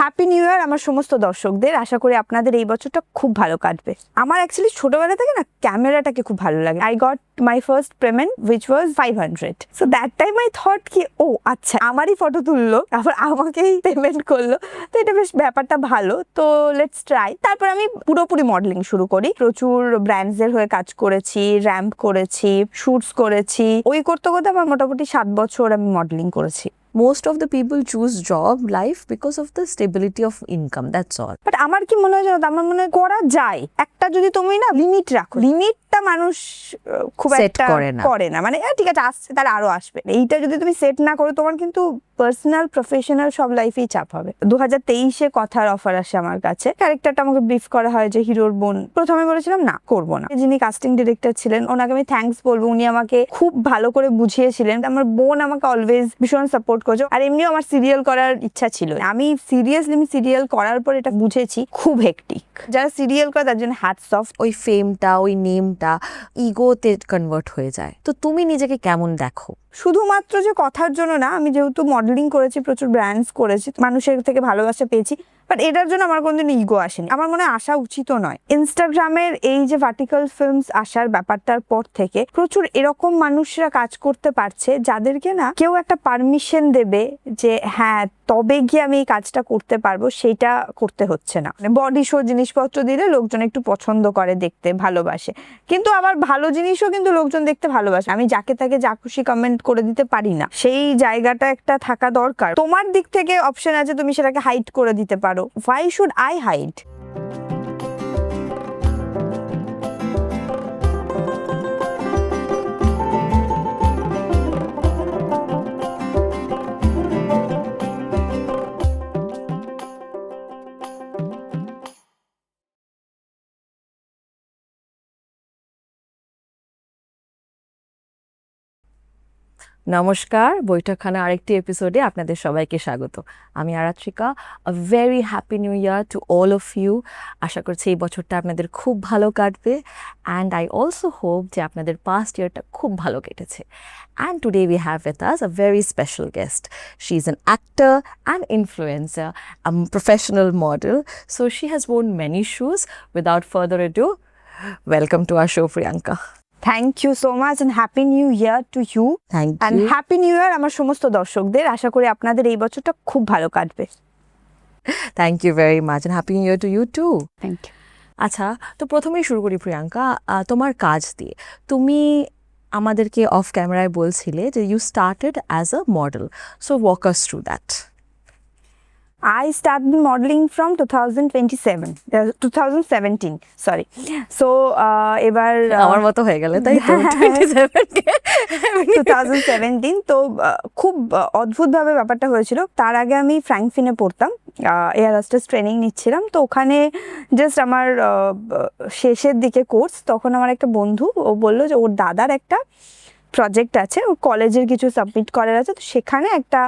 Happy new year আমার সমস্ত দর্শকদের। আশা করি আপনাদের এই বছরটা খুব ভালো কাটবে। আমার অ্যাকচুয়ালি ছোটবেলা থেকে না ক্যামেরাটাকে খুব ভালো লাগে। I got my first payment which was 500। So that time I thought কি ও আচ্ছা আমারই ফটো তুললো আবার আমাকেই পেমেন্ট করলো, তো এটা বেশ ব্যাপারটা ভালো, তো লেটস ট্রাই। তারপর আমি পুরোপুরি মডেলিং শুরু করি। প্রচুর ব্র্যান্ডসের হয়ে কাজ করেছি, র্যাম্প করেছি, শুটস করেছি। ওই করতে করতে আমার মোটামুটি 7 বছর আমি মডেলিং করেছি। Most of the people choose job life because of the stability of income, that's all. But আমার কি মনে হয় জানো তো, আমার মনে হয় করা যায় একটা, যদি তুমি না লিমিট রাখো। লিমিটটা মানুষ খুব Set একটা করে না, মানে ঠিক আছে আসছে তাহলে আরো আসবে। এইটা যদি তুমি সেট না করো তোমার কিন্তু পার্সোনাল প্রফেশনাল সব লাইফেই চাপ হবে। 2023-এ কথার অফার আসে আমার কাছে। ক্যারেক্টারটা আমাকে ব্রিফ করা হয় যে হিরোর বোন। প্রথমে বলেছিলাম না, করবো না। যিনি কাস্টিং ডিরেক্টর ছিলেন ওনাকে আমি থ্যাঙ্কস বলবো, উনি আমাকে খুব ভালো করে বুঝিয়েছিলেন। আমার বোন আমাকে অলওয়েজ ভীষণ সাপোর্ট করছে, আর এমনিও আমার সিরিয়াল করার ইচ্ছা ছিল। আমি সিরিয়াল করার পর এটা বুঝেছি খুব হেক্টিক। যারা সিরিয়াল করে তার জন্য হ্যাটস অফ। ওই ফেমটা, ওই নেমটা ইগোতে কনভার্ট হয়ে যায়। তো তুমি নিজেকে কেমন দেখো? শুধুমাত্র যে কথার জন্য না, আমি যেহেতু মডেলিং করেছি, প্রচুর ব্র্যান্ডস করেছি, মানুষের থেকে ভালোবাসা পেয়েছি, বাট এটার জন্য আমার কোনোদিন ইগো আসেনি। আমার মনে হয় আসা উচিতও নয়। ইনস্টাগ্রামের এই যে ভার্টিক্যাল ফিল্মস আসার ব্যাপারটার পর থেকে প্রচুর এরকম মানুষরা কাজ করতে পারছে যাদেরকে না কেউ একটা পারমিশন দেবে যে হ্যাঁ তবে গিয়ে আমি এই কাজটা করতে পারবো, সেইটা করতে হচ্ছে না। বডি শো জিনিসপত্র দিলে লোকজন একটু পছন্দ করে, দেখতে ভালোবাসে, কিন্তু আবার ভালো জিনিসও কিন্তু লোকজন দেখতে ভালোবাসে। আমি যাকে তাকে যা খুশি কমেন্ট করে দিতে পারি না, সেই জায়গাটা একটা থাকা দরকার। তোমার দিক থেকে অপশন আছে, তুমি সেটাকে হাইড করে দিতে পারো। Why should I hide? নমস্কার, বৈঠকখানা আরেকটি এপিসোডে আপনাদের সবাইকে স্বাগত। আমি Aratrika. A very happy new year to all of you. আশা করছি এই বছরটা আপনাদের খুব ভালো কাটবে, অ্যান্ড আই অলসো হোপ যে আপনাদের পাস্ট ইয়ারটা খুব ভালো কেটেছে। And today we have with us a very special guest. She is an actor and influencer, a professional model, so she has worn many shoes. Without further ado, welcome to our show, Priyanka. Thank you so much and happy new year to you. Thank and you. Happy new year আমার সমস্ত দর্শকদের। আশা করি আপনাদের এই বছরটা খুব ভালো কাটবে। Thank you very much, and happy new year to you too. Thank you. আচ্ছা, তো প্রথমেই শুরু করি প্রিয়াঙ্কা, তোমার কাজ দিয়ে। তুমি আমাদেরকে অফ ক্যামেরায় বলছিলে যে you started as a model, so walk us through that. I started modeling from 2017, sorry. So এবার আমার মতো হয়ে গেলে তাই তো 2017। তো খুব অদ্ভুতভাবে ব্যাপারটা হয়েছিল। তার আগে আমি ফ্র্যাঙ্কফিনে পড়তাম, এয়ার হোস্টেস ট্রেনিং নিচ্ছিলাম। তো ওখানে জাস্ট আমার শেষের দিকে কোর্স, তখন আমার একটা বন্ধু ও বললো যে ওর দাদার একটা প্রজেক্ট আছে, ওর কলেজের কিছু সাবমিট করার আছে, তো সেখানে একটা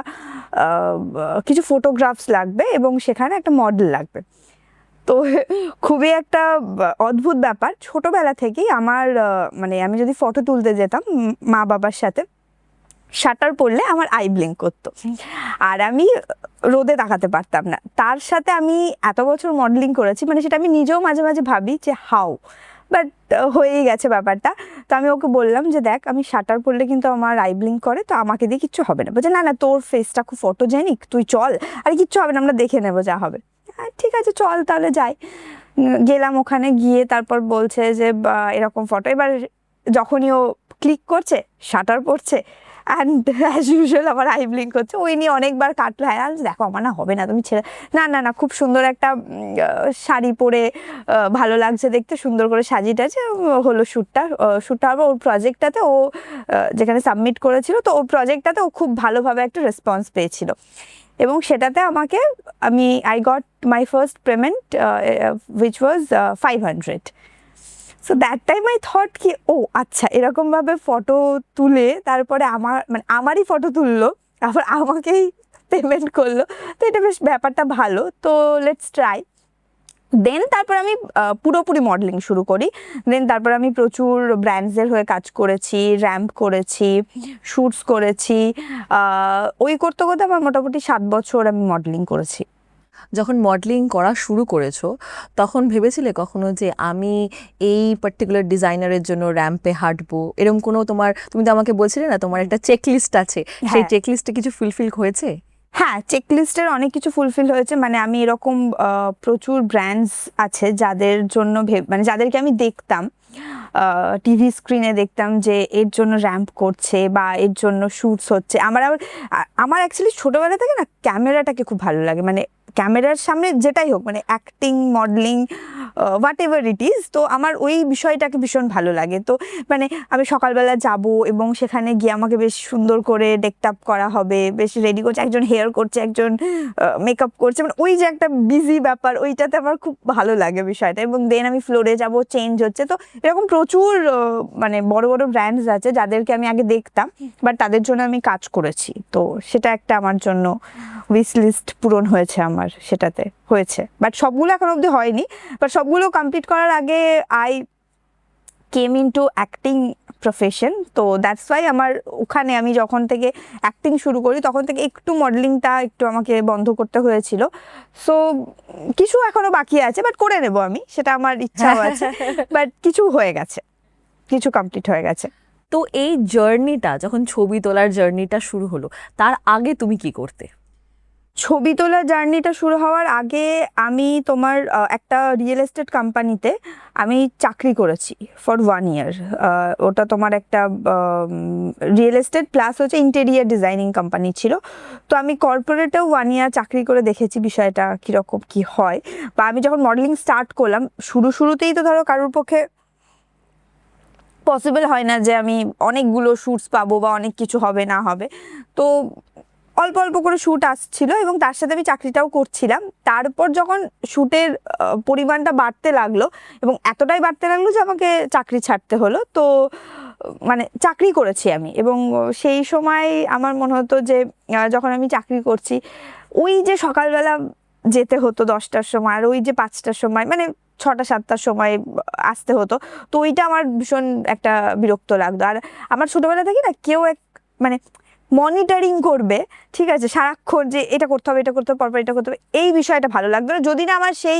কিছু ফটোগ্রাফস লাগবে এবং সেখানে একটা মডেল লাগবে। তো খুবই একটা অদ্ভুত ব্যাপার। ছোটবেলা থেকেই আমার মানে আমি যদি ফটো তুলতে যেতাম মা বাবার সাথে, শাটার পড়লে আমার আই ব্লিঙ্ক করতো, আর আমি রোদে তাকাতে পারতাম না। তার সাথে আমি এত বছর মডেলিং করেছি, মানে সেটা আমি নিজেও মাঝে মাঝে ভাবি যে হাউ, বাট হয়েই গেছে ব্যাপারটা। তো আমি ওকে বললাম যে দেখ, আমি শাটার পড়লে কিন্তু আমার আই ব্লিঙ্ক করে, তো আমাকে দিয়ে কিচ্ছু হবে না। বলছে না না, তোর ফেসটা খুব ফটোজেনিক, তুই চল, আর কিচ্ছু হবে না, আমরা দেখে নেবো যা হবে। ঠিক আছে চল তাহলে যাই। গেলাম, ওখানে গিয়ে তারপর বলছে যে এরকম ফটো। এবার যখনই ও ক্লিক করছে, শাটার পড়ছে, অ্যান্ড অ্যাজ ইউজুয়াল আমার আই ব্লিঙ্ক করছে। ওই নিয়ে অনেকবার কাটলো। হ্যাঁ দেখো আমার না হবে না, তুমি ছেড়ে। না না না, খুব সুন্দর একটা শাড়ি পরে ভালো লাগছে দেখতে, সুন্দর করে সাজিয়ে টাজে হলো শ্যুটটা হবে। ওর প্রজেক্টটাতে ও যেখানে সাবমিট করেছিল, তো ওর প্রজেক্টটাতে ও খুব ভালোভাবে একটা রেসপন্স পেয়েছিল, এবং সেটাতে আমাকে I got my first payment which was 500। So that time I thought কি ও আচ্ছা এরকমভাবে ফটো তুলে তারপরে আমারই ফটো তুললো আবার আমাকেই পেমেন্ট করলো, তো এটা বেশ ব্যাপারটা ভালো, তো লেটস ট্রাই। দেন তারপর আমি পুরোপুরি মডেলিং শুরু করি। দেন তারপর আমি প্রচুর ব্র্যান্ডসের হয়ে কাজ করেছি, র্যাম্প করেছি, শুটস করেছি। ওই করতে করতে আমার মোটামুটি 7 বছর আমি মডেলিং করেছি। যখন মডেলিং করা শুরু করেছো তখন ভেবেছিলে কখনো যে আমি এই পার্টিকুলার ডিজাইনারের জন্য র্যাম্পে হাঁটবো, এরকম কোনো তুমি তো আমাকে বলছিলে না তোমার একটা চেকলিস্ট আছে, সেই হ্যাঁ। চেকলিস্টে কিছু ফুলফিল হয়েছে? হ্যাঁ, চেকলিস্টের অনেক কিছু ফুলফিল হয়েছে। মানে আমি এরকম প্রচুর ব্র্যান্ডস আছে যাদের জন্য মানে যাদেরকে আমি দেখতাম টিভি স্ক্রিনে, দেখতাম যে এর জন্য র্যাম্প করছে বা এর জন্য শ্যুটস হচ্ছে। আমার অ্যাকচুয়ালি ছোটোবেলা থেকে না ক্যামেরাটাকে খুব ভালো লাগে, মানে ক্যামেরার সামনে যেটাই হোক, মানে acting, modelling, what ever it is, তো আমার ওই বিষয়টাকে ভীষণ ভালো লাগে। তো মানে আমি সকালবেলা যাব এবং সেখানে গিয়ে আমাকে বেশ সুন্দর করে ডেকটাপ করা হবে, বেশ রেডি করছে, একজন হেয়ার করছে, একজন মেকআপ করছে, মানে ওই যে একটা বিজি ব্যাপার, ওইটাতে আমার খুব ভালো লাগে বিষয়টা। এবং দেন আমি ফ্লোরে যাব, চেঞ্জ হচ্ছে। তো এরকম প্রচুর মানে বড় বড় ব্র্যান্ডস আছে যাদেরকে আমি আগে দেখতাম, বাট তাদের জন্য আমি কাজ করেছি। তো সেটা একটা আমার জন্য উইশ লিস্ট পূরণ হয়েছে, আমার সেটাতে হয়েছে। বাট সবগুলো এখন অবধি হয়নি, বাট সবগুলো কমপ্লিট করার আগে I came into acting profession. তো দ্যাটস ওয়াই আমার ওখানে আমি যখন থেকে অ্যাক্টিং শুরু করি তখন থেকে একটু মডেলিংটা একটু আমাকে বন্ধ করতে হয়েছিল। সো কিছু এখনো বাকি আছে, বাট করে নেব আমি, সেটা আমার ইচ্ছাও আছে। বাট কিছু হয়ে গেছে, কিছু কমপ্লিট হয়ে গেছে। তো এই জার্নিটা, যখন ছবি তোলার জার্নিটা শুরু হলো, তার আগে তুমি কি করতে? ছবি তোলার জার্নিটা শুরু হওয়ার আগে আমি তোমার একটা রিয়েল এস্টেট কোম্পানিতে আমি চাকরি করেছি ফর 1 ইয়ার। ওটা তোমার একটা রিয়েল এস্টেট প্লাস হচ্ছে ইন্টেরিয়ার ডিজাইনিং কোম্পানি ছিল। তো আমি কর্পোরেটেও 1 ইয়ার চাকরি করে দেখেছি বিষয়টা কীরকম কী হয়। বা আমি যখন মডেলিং স্টার্ট করলাম, শুরুতেই তো ধরো কারোর পক্ষে পসিবল হয় না যে আমি অনেকগুলো শ্যুটস পাবো বা অনেক কিছু হবে না হবে। তো অল্প অল্প করে শ্যুট আসছিল এবং তার সাথে আমি চাকরিটাও করছিলাম। তারপর যখন শ্যুটের পরিমাণটা বাড়তে লাগলো এবং এতটাই বাড়তে লাগলো যে আমাকে চাকরি ছাড়তে হলো। তো মানে চাকরি করেছি আমি, এবং সেই সময় আমার মনে হতো যে যখন আমি চাকরি করছি, ওই যে সকালবেলা যেতে হতো 10টার সময়, আর ওই যে 5টার সময়, মানে 6টা-7টার সময় আসতে হতো, তো ওইটা আমার ভীষণ একটা বিরক্ত লাগতো। আর আমার ছোটোবেলা থেকে না কেউ মানে মনিটরিং করবে, ঠিক আছে, সারাক্ষণ যে এটা করতে হবে, এটা করতে হবে, পরপর এটা করতে হবে, এই বিষয়টা ভালো লাগতো না, যদি না আমার সেই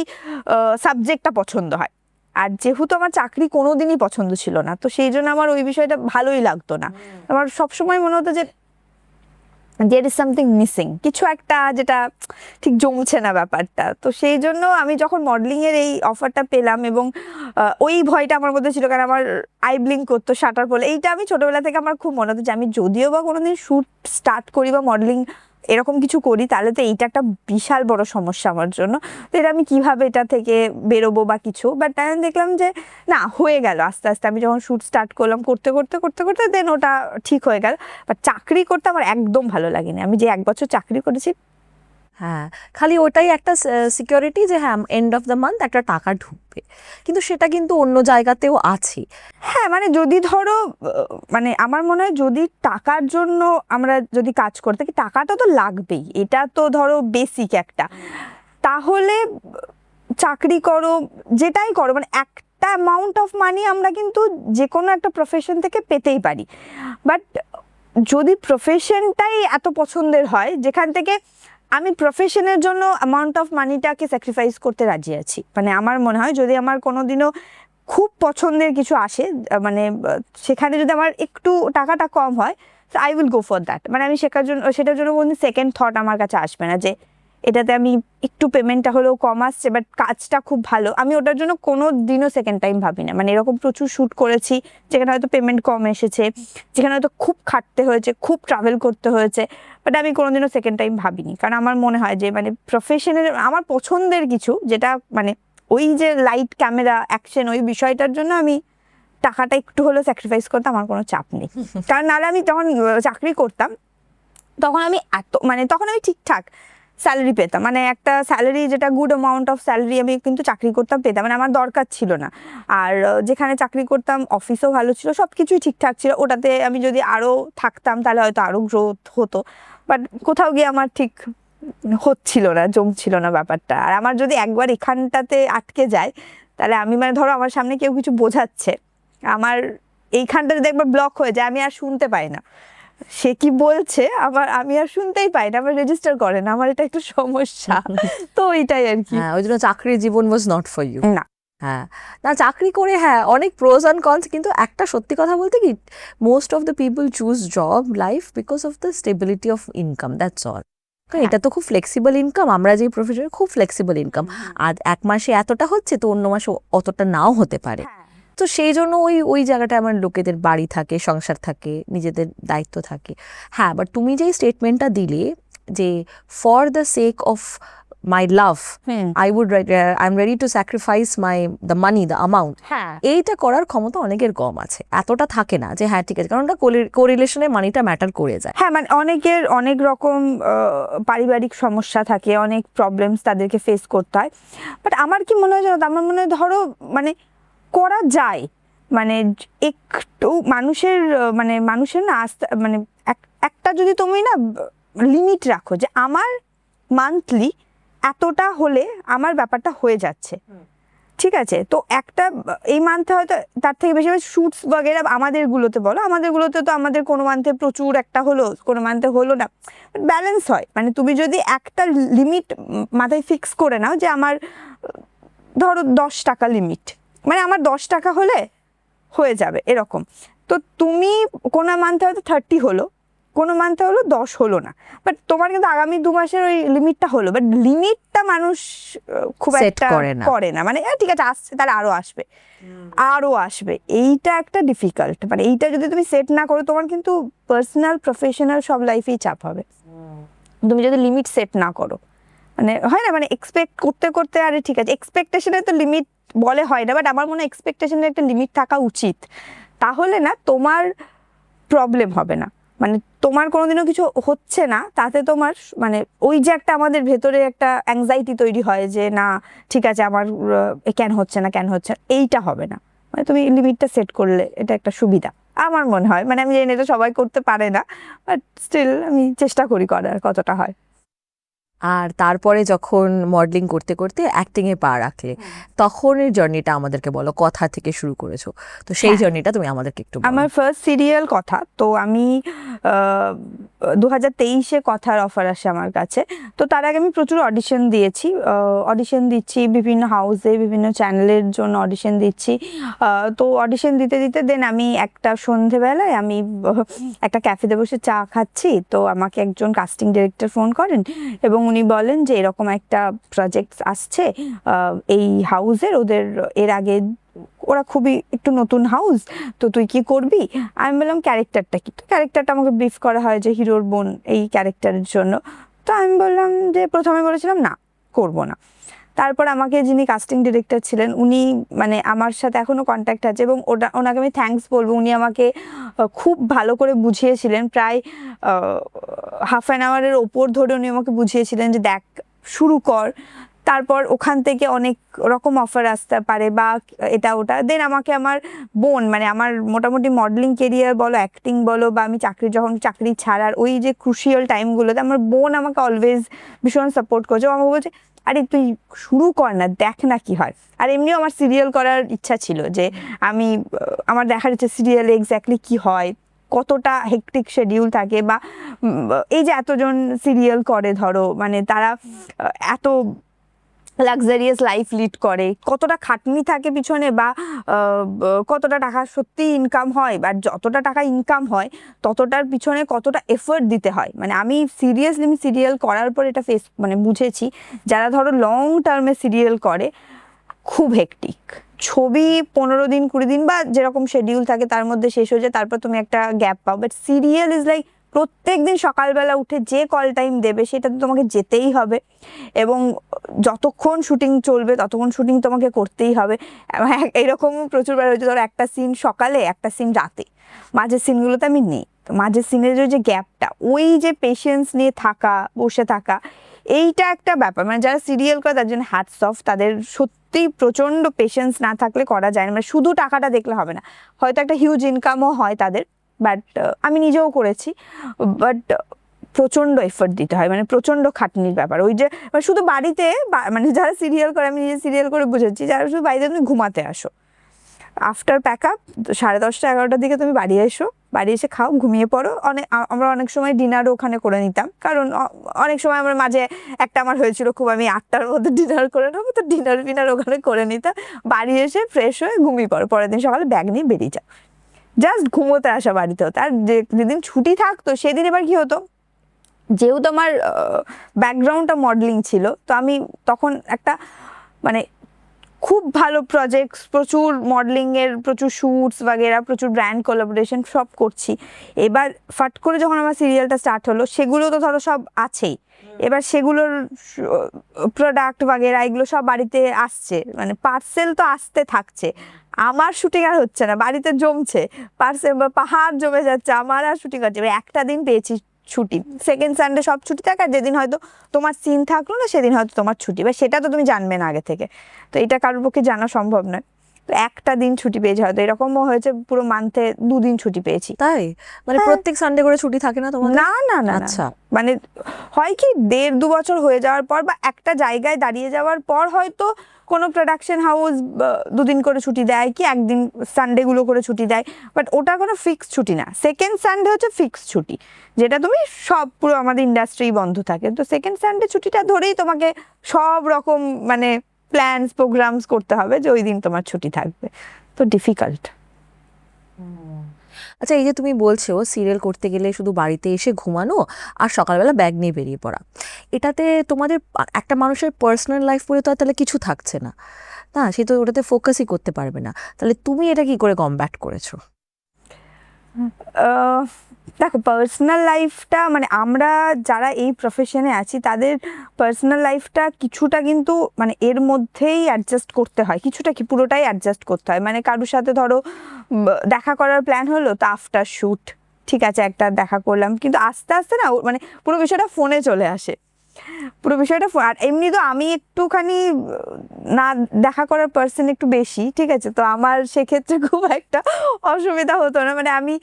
সাবজেক্টটা পছন্দ হয়। আর যেহেতু আমার চাকরি কোনোদিনই পছন্দ ছিল না, তো সেই জন্য আমার ওই বিষয়টা ভালোই লাগতো না। আমার সবসময় মনে হতো যে দেয়ার ইজ সামথিং মিসিং, কিছু একটা যেটা ঠিক জমছে না ব্যাপারটা। তো সেই জন্য আমি যখন মডেলিংয়ের এই অফারটা পেলাম, এবং ওই ভয়টা আমার মধ্যে ছিল, কারণ আমার আই ব্লিঙ্ক করতো শাটার পড়লে। এইটা আমি ছোটোবেলা থেকে আমার খুব মনে হতো যে আমি যদিও বা কোনোদিন শ্যুট স্টার্ট করি বা মডেলিং এরকম কিছু করি, তাহলে তো এইটা একটা বিশাল বড় সমস্যা আমার জন্য। তো এটা আমি কীভাবে এটা থেকে বেরোবো বা কিছু। বাট আমি দেখলাম যে না, হয়ে গেল আস্তে আস্তে। আমি যখন শ্যুট স্টার্ট করলাম, করতে করতে করতে করতে দেন ওটা ঠিক হয়ে গেল। বাট চাকরি করতে আমার একদম ভালো লাগেনি। আমি যে 1 বছর চাকরি করেছি, হ্যাঁ, খালি ওটাই একটা সিকিউরিটি যে হ্যাঁ এন্ড অফ দ্য মান্থ একটা টাকা ঢুকবে, কিন্তু সেটা কিন্তু অন্য জায়গাতেও আছে। হ্যাঁ, মানে যদি ধরো মানে আমার মনে হয় যদি টাকার জন্য আমরা যদি কাজ করতে, কি টাকাটা তো লাগবেই, এটা তো ধরো বেসিক একটা, তাহলে চাকরি করো, যেটাই করো, মানে একটা অ্যামাউন্ট অফ মানি আমরা কিন্তু যে কোনো একটা প্রফেশন থেকে পেতেই পারি। বাট যদি প্রফেশনটাই এত পছন্দের হয় যেখান থেকে আমি প্রফেশনের জন্য অ্যামাউন্ট অফ মানিটাকে স্যাক্রিফাইস করতে রাজি আছি, মানে আমার মনে হয় যদি আমার কোনোদিনও খুব পছন্দের কিছু আসে, মানে সেখানে যদি আমার একটু টাকাটা কম হয়, so I will go for that. মানে আমি সেটার জন্য কোনো সেকেন্ড থট আমার কাছে আসবে না যে এটাতে আমি একটু পেমেন্টটা হলেও কম আসছে বাট কাজটা খুব ভালো, আমি ওটার জন্য কোনো দিনও সেকেন্ড টাইম ভাবি না। মানে এরকম প্রচুর শ্যুট করেছি যেখানে হয়তো পেমেন্ট কম এসেছে, যেখানে হয়তো খুব খাটতে হয়েছে, খুব ট্রাভেল করতে হয়েছে, বাট আমি কোনোদিনও সেকেন্ড টাইম ভাবিনি। কারণ আমার মনে হয় যে মানে প্রফেশনের আমার পছন্দের কিছু, যেটা মানে ওই যে লাইট, ক্যামেরা, অ্যাকশন, ওই বিষয়টার জন্য আমি টাকাটা একটু হলেও স্যাক্রিফাইস করতে আমার কোনো চাপ নেই। কারণ নাহলে আমি যখন চাকরি করতাম তখন আমি তখন আমি ঠিকঠাক স্যালারি পেতাম, মানে একটা স্যালারি যেটা গুড অ্যামাউন্ট অফ স্যালারি আমি কিন্তু চাকরি করতাম পেতাম, মানে আমার দরকার ছিল না। আর যেখানে চাকরি করতাম অফিসও ভালো ছিল, সব কিছুই ঠিকঠাক ছিল, ওটাতে আমি যদি আরও থাকতাম তাহলে হয়তো আরও গ্রোথ হতো। বাট কোথাও গিয়ে আমার ঠিক হচ্ছিল না, জমছিল না ব্যাপারটা। আর আমার যদি একবার এখানটাতে আটকে যায়, তাহলে আমি মানে ধরো আমার সামনে কেউ কিছু বোঝাচ্ছে, আমার এইখানটা যদি একবার ব্লক হয়ে যায়, আমি আর শুনতে পাই না, সে কি বলছে আবার আমি আর শুনতেই পাই না, আবার রেজিস্টার করে না, আমার এটা একটু সমস্যা। তো এইটাই আর কি। হ্যাঁ, ওই জন্য চাকরির জীবন ওয়াজ নট ফর ইউ। না হ্যাঁ, না চাকরি করে হ্যাঁ অনেক প্রোস অ্যান্ড কনস, কিন্তু একটা সত্যি কথা বলতে কি, most of the people choose job life because of the stability of income, that's all. কারণ এটা তো খুব ফ্লেক্সিবল ইনকাম, আমরা যে প্রফেশনে খুব ফ্লেক্সিবল ইনকাম, আর এক মাসে এতটা হচ্ছে তো অন্য মাসে অতটা নাও হতে পারে। তো সেই জন্য ওই জায়গাটা আমার লোকেদের বাড়ি থাকে, সংসার থাকে, নিজেদের দায়িত্ব থাকে। হ্যাঁ, বাট তুমি যেই স্টেটমেন্টটা দিলে যে for the sake of my love I am ready to sacrifice the money, the amount, এইটা করার ক্ষমতা অনেকের কম আছে, এতটা থাকে না যে হ্যাঁ ঠিক আছে, কারণ ওটা কোরিলেশনে মানিটা ম্যাটার করে যায়। হ্যাঁ, মানে অনেকের অনেক রকম পারিবারিক সমস্যা থাকে, অনেক প্রবলেমস তাদেরকে ফেস করতে হয়। বাট আমার কি মনে হয় জানো তো, আমার মনে হয় ধরো মানে করা যায়, মানে একটু মানুষের না আস্তে মানে একটা যদি তুমি না লিমিট রাখো যে আমার মান্থলি এতটা হলে আমার ব্যাপারটা হয়ে যাচ্ছে, ঠিক আছে, তো একটা এই মান্থে হয়তো তার থেকে বেশি শুটস বগেরা আমাদেরগুলোতে বলো, আমাদেরগুলোতে তো আমাদের কোনো মান্থে প্রচুর একটা হলো, কোনো মান্থে হলো না, ব্যালেন্স হয়। মানে তুমি যদি একটা লিমিট মাথায় ফিক্স করে নাও যে আমার ধরো 10 টাকা লিমিট, মানে আমার 10 টাকা হলে হয়ে যাবে এরকম, তো তুমি কোনো মান্থে হয়তো 30 হলো, কোনো মান্থে হলো 10 হলো না, বাট তোমার কিন্তু আগামী 2 মাসের ওই লিমিটটা হলো, বাট লিমিটটা মানুষ খুব Set একটা করে না, মানে ঠিক আছে আসছে তাহলে আরো আসবে, এইটা একটা ডিফিকাল্ট। মানে এইটা যদি তুমি সেট না করো, তোমার কিন্তু পার্সোনাল প্রফেশনাল সব লাইফেই চাপ হবে তুমি যদি লিমিট সেট না করো। মানে হয় না, মানে এক্সপেক্ট করতে করতে, আরে ঠিক আছে এক্সপেকটেশনের তো লিমিট বলে হয় না, বাট আমার মনে হয় এক্সপেকটেশনের একটা লিমিট থাকা উচিত, তাহলে না তোমার প্রবলেম হবে না। মানে তোমার কোনোদিনও কিছু হচ্ছে না, তাতে তোমার মানে ওই যে একটা আমাদের ভেতরে একটা অ্যাংজাইটি তৈরি হয় যে না ঠিক আছে আমার কেন হচ্ছে না, এইটা হবে না। মানে তুমি লিমিটটা সেট করলে এটা একটা সুবিধা আমার মনে হয়। মানে আমি জানি এটা সবাই করতে পারে না, বাট স্টিল আমি চেষ্টা করি করার কতটা হয়। আর তারপরে যখন মডেলিং করতে করতে অ্যাক্টিংয়ে পা রাখলে, তখনের জার্নিটা আমাদেরকে বলো, কথা থেকে শুরু করেছো, তো সেই জার্নিটা তুমি আমাদেরকে একটু বলো। আমার ফার্স্ট সিরিয়াল কথা, তো আমি 2023-এ কথার অফার আসে আমার কাছে, তো তার আগে আমি প্রচুর অডিশন দিচ্ছি বিভিন্ন হাউসে, বিভিন্ন চ্যানেলের জন্য অডিশন দিচ্ছি। তো অডিশন দিতে দিতে দেন আমি একটা সন্ধেবেলায় আমি একটা ক্যাফেতে বসে চা খাচ্ছি, তো আমাকে একজন কাস্টিং ডিরেক্টর ফোন করেন এবং উনি বলেন যে এরকম একটা প্রজেক্ট আসছে এই হাউসের, ওদের এর আগে ওরা খুবই একটু নতুন হাউস, তো তুই কি করবি? আমি বললাম ক্যারেক্টারটা কি? তো ক্যারেক্টারটা আমাকে ব্রিফ করা হয় যে হিরোর বোন এই ক্যারেক্টারের জন্য। তো আমি বললাম যে প্রথমে বলেছিলাম না করব না, তারপর আমাকে যিনি কাস্টিং ডিরেক্টর ছিলেন উনি মানে আমার সাথে এখনও কন্ট্যাক্ট আছে এবং ওনাকে আমি থ্যাঙ্কস বলবো, উনি আমাকে খুব ভালো করে বুঝিয়েছিলেন, প্রায় হাফ অ্যান আওয়ারের ওপর ধরে উনি আমাকে বুঝিয়েছিলেন যে দেখ শুরু কর, তারপর ওখান থেকে অনেক রকম অফার আসতে পারে বা এটা ওটা। দেন আমাকে আমার বোন, মানে আমার মোটামুটি মডেলিং কেরিয়ার বলো, অ্যাক্টিং বলো, বা আমি চাকরি ছাড়ার ওই যে ক্রুশিয়াল টাইমগুলোতে আমার বোন আমাকে অলওয়েজ ভীষণ সাপোর্ট করছে, আমাকে বলছে আরে তুই শুরু কর না, দেখ না কি হয়। আর এমনিও আমার সিরিয়াল করার ইচ্ছা ছিল, যে আমি আমার দেখার ইচ্ছে সিরিয়ালে এক্স্যাক্টলি কি হয়, কতটা হেক্টিক শিডিউল থাকে, বা এই যে এতজন সিরিয়াল করে ধরো, মানে তারা এত লাক্সারিয়াস লাইফ লিড করে, কতটা খাটনি থাকে পিছনে, বা কতটা টাকা সত্যি ইনকাম হয়, বা যতটা টাকা ইনকাম হয় ততটার পিছনে কতটা এফোর্ট দিতে হয়। মানে আমি সিরিয়াল করার পর এটা বুঝেছি, যারা ধরো লং টার্মে সিরিয়াল করে খুব হেক্টিক, ছবি 15 দিন 20 দিন বা যেরকম শিডিউল থাকে তার মধ্যে শেষ হয়ে যায়, তারপর তুমি একটা গ্যাপ পাও। বাট সিরিয়াল ইজ লাইক প্রত্যেক দিন সকালবেলা উঠে যে কল টাইম দেবে সেটাতে তোমাকে যেতেই হবে, এবং যতক্ষণ শুটিং চলবে ততক্ষণ শুটিং তোমাকে করতেই হবে। এইরকমও প্রচুরবার হয়েছে, ধরো একটা সিন সকালে একটা সিন রাতে, মাঝের সিনগুলোতে আমি নেই, তো মাঝের সিনের যে গ্যাপটা, ওই যে পেশেন্স নিয়ে থাকা, বসে থাকা, এইটা একটা ব্যাপার। মানে যারা সিরিয়াল করে তার জন্য হ্যাটস অফ, তাদের সত্যি প্রচণ্ড পেশেন্স না থাকলে করা যায় না। মানে শুধু টাকাটা দেখলে হবে না, হয়তো একটা হিউজ ইনকামও হয় তাদের, বাট আমি নিজেও করেছি, বাট প্রচণ্ড এফোর্ট দিতে হয়, মানে প্রচণ্ড খাটনির ব্যাপার। ওই যে শুধু বাড়িতে মানে যারা সিরিয়াল করে, আমি নিজে সিরিয়াল করে বুঝেছি, যারা শুধু বাড়িতে তুমি ঘুমাতে আসো, আফটার প্যাক আপ 10:30 11টার দিকে তুমি বাড়ি এসো, বাড়ি এসে খাও, ঘুমিয়ে পড়ো। আমরা অনেক সময় ডিনারও ওখানে করে নিতাম, কারণ অনেক সময় আমার মাঝে একটা আমার হয়েছিল খুব, আমি 8টার মধ্যে ডিনার করে নেবো, তো ডিনার ওখানে করে নিতাম। বাড়ি এসে ফ্রেশ হয়ে ঘুমিয়ে পড়ো, পরের দিন সকালে ব্যাগ নিয়ে বেরিয়ে যাও, জাস্ট ঘুমোতে আসা বাড়িতে হতো। আর যেদিন ছুটি থাকতো সেদিন এবার কি হতো, যেহেতু আমার ব্যাকগ্রাউন্ডটা মডেলিং ছিল, তো আমি তখন একটা মানে খুব ভালো প্রজেক্টস, প্রচুর মডেলিংয়ের প্রচুর শ্যুটস বাগেরা, প্রচুর ব্র্যান্ড কোলাবোরেশন সব করছি। এবার ফাট করে যখন আমার সিরিয়ালটা স্টার্ট হলো, সেগুলো তো ধরো সব আছেই, এবার সেগুলোর প্রোডাক্ট বাগেরা এগুলো সব বাড়িতে আসছে, মানে পার্সেল তো আসতে থাকছে। আমার শুটিং আর হচ্ছে না, বাড়িতে জমছে পার্সেল, পাহাড় জমে যাচ্ছে, আমার আর শুটিং হচ্ছে। এবার একটা দিন পেয়েছি ছুটি, সেকেন্ড সানডে সব ছুটি থাকে, আর যেদিন হয়তো তোমার সিন থাকলো না সেদিন হয়তো তোমার ছুটি, বা সেটা তো তুমি জানবে না আগে থেকে, তো এটা কারোর পক্ষে জানা সম্ভব নয়। তো একটা দিন ছুটি পেয়েছি, হয়তো এরকমও হয়েছে পুরো মান্থে 2 দিন ছুটি পেয়েছি। তাই মানে প্রত্যেক সানডে করে ছুটি থাকে না তোমাদের? না না না, আচ্ছা, মানে হয় কি 1.5-2 বছর হয়ে যাওয়ার পর বা একটা জায়গায় দাঁড়িয়ে যাওয়ার পর হয়তো কোনো প্রোডাকশন হাউস 2 দিন করে ছুটি দেয়, কি একদিন সানডেগুলো করে ছুটি দেয়, বাট ওটা কোনো ফিক্সড ছুটি না। সেকেন্ড সানডে হচ্ছে ফিক্সড ছুটি, যেটা তুমি সব পুরো আমাদের ইন্ডাস্ট্রি বন্ধ থাকে, তো সেকেন্ড সানডে ছুটিটা ধরেই তোমাকে সব রকম মানে প্ল্যানস প্রোগ্রামস করতে হবে যে ওই দিন তোমার ছুটি থাকবে, তো ডিফিকাল্ট। আচ্ছা, এই যে তুমি বলছো সিরিয়াল করতে গেলে শুধু বাড়িতে এসে ঘুমানো আর সকালবেলা ব্যাগ নিয়ে বেরিয়ে পড়া, এটাতে তোমাদের একটা মানুষের পার্সোনাল লাইফ বলে তো আর তাহলে কিছু থাকছে না, না সে তো ওটাতে ফোকাসই করতে পারবে না। তাহলে তুমি এটা কি করে কমব্যাট করেছো? দেখো, পার্সোনাল লাইফটা মানে আমরা যারা এই প্রফেশনে আছি তাদের পার্সোনাল লাইফটা কিছুটা কিন্তু মানে এর মধ্যেই অ্যাডজাস্ট করতে হয়, কিছুটা কি পুরোটাই অ্যাডজাস্ট করতে হয়। মানে কারোর সাথে ধরো দেখা করার প্ল্যান হলো, তো আফটার শ্যুট ঠিক আছে একটা দেখা করলাম, কিন্তু আস্তে আস্তে না মানে পুরো বিষয়টা ফোনে চলে আসে, পুরো বিষয়টা। আর এমনি তো আমি একটুখানি না দেখা করার পার্সন একটু বেশি, ঠিক আছে, তো আমার সেক্ষেত্রে খুব একটা অসুবিধা হতো না। মানে আমি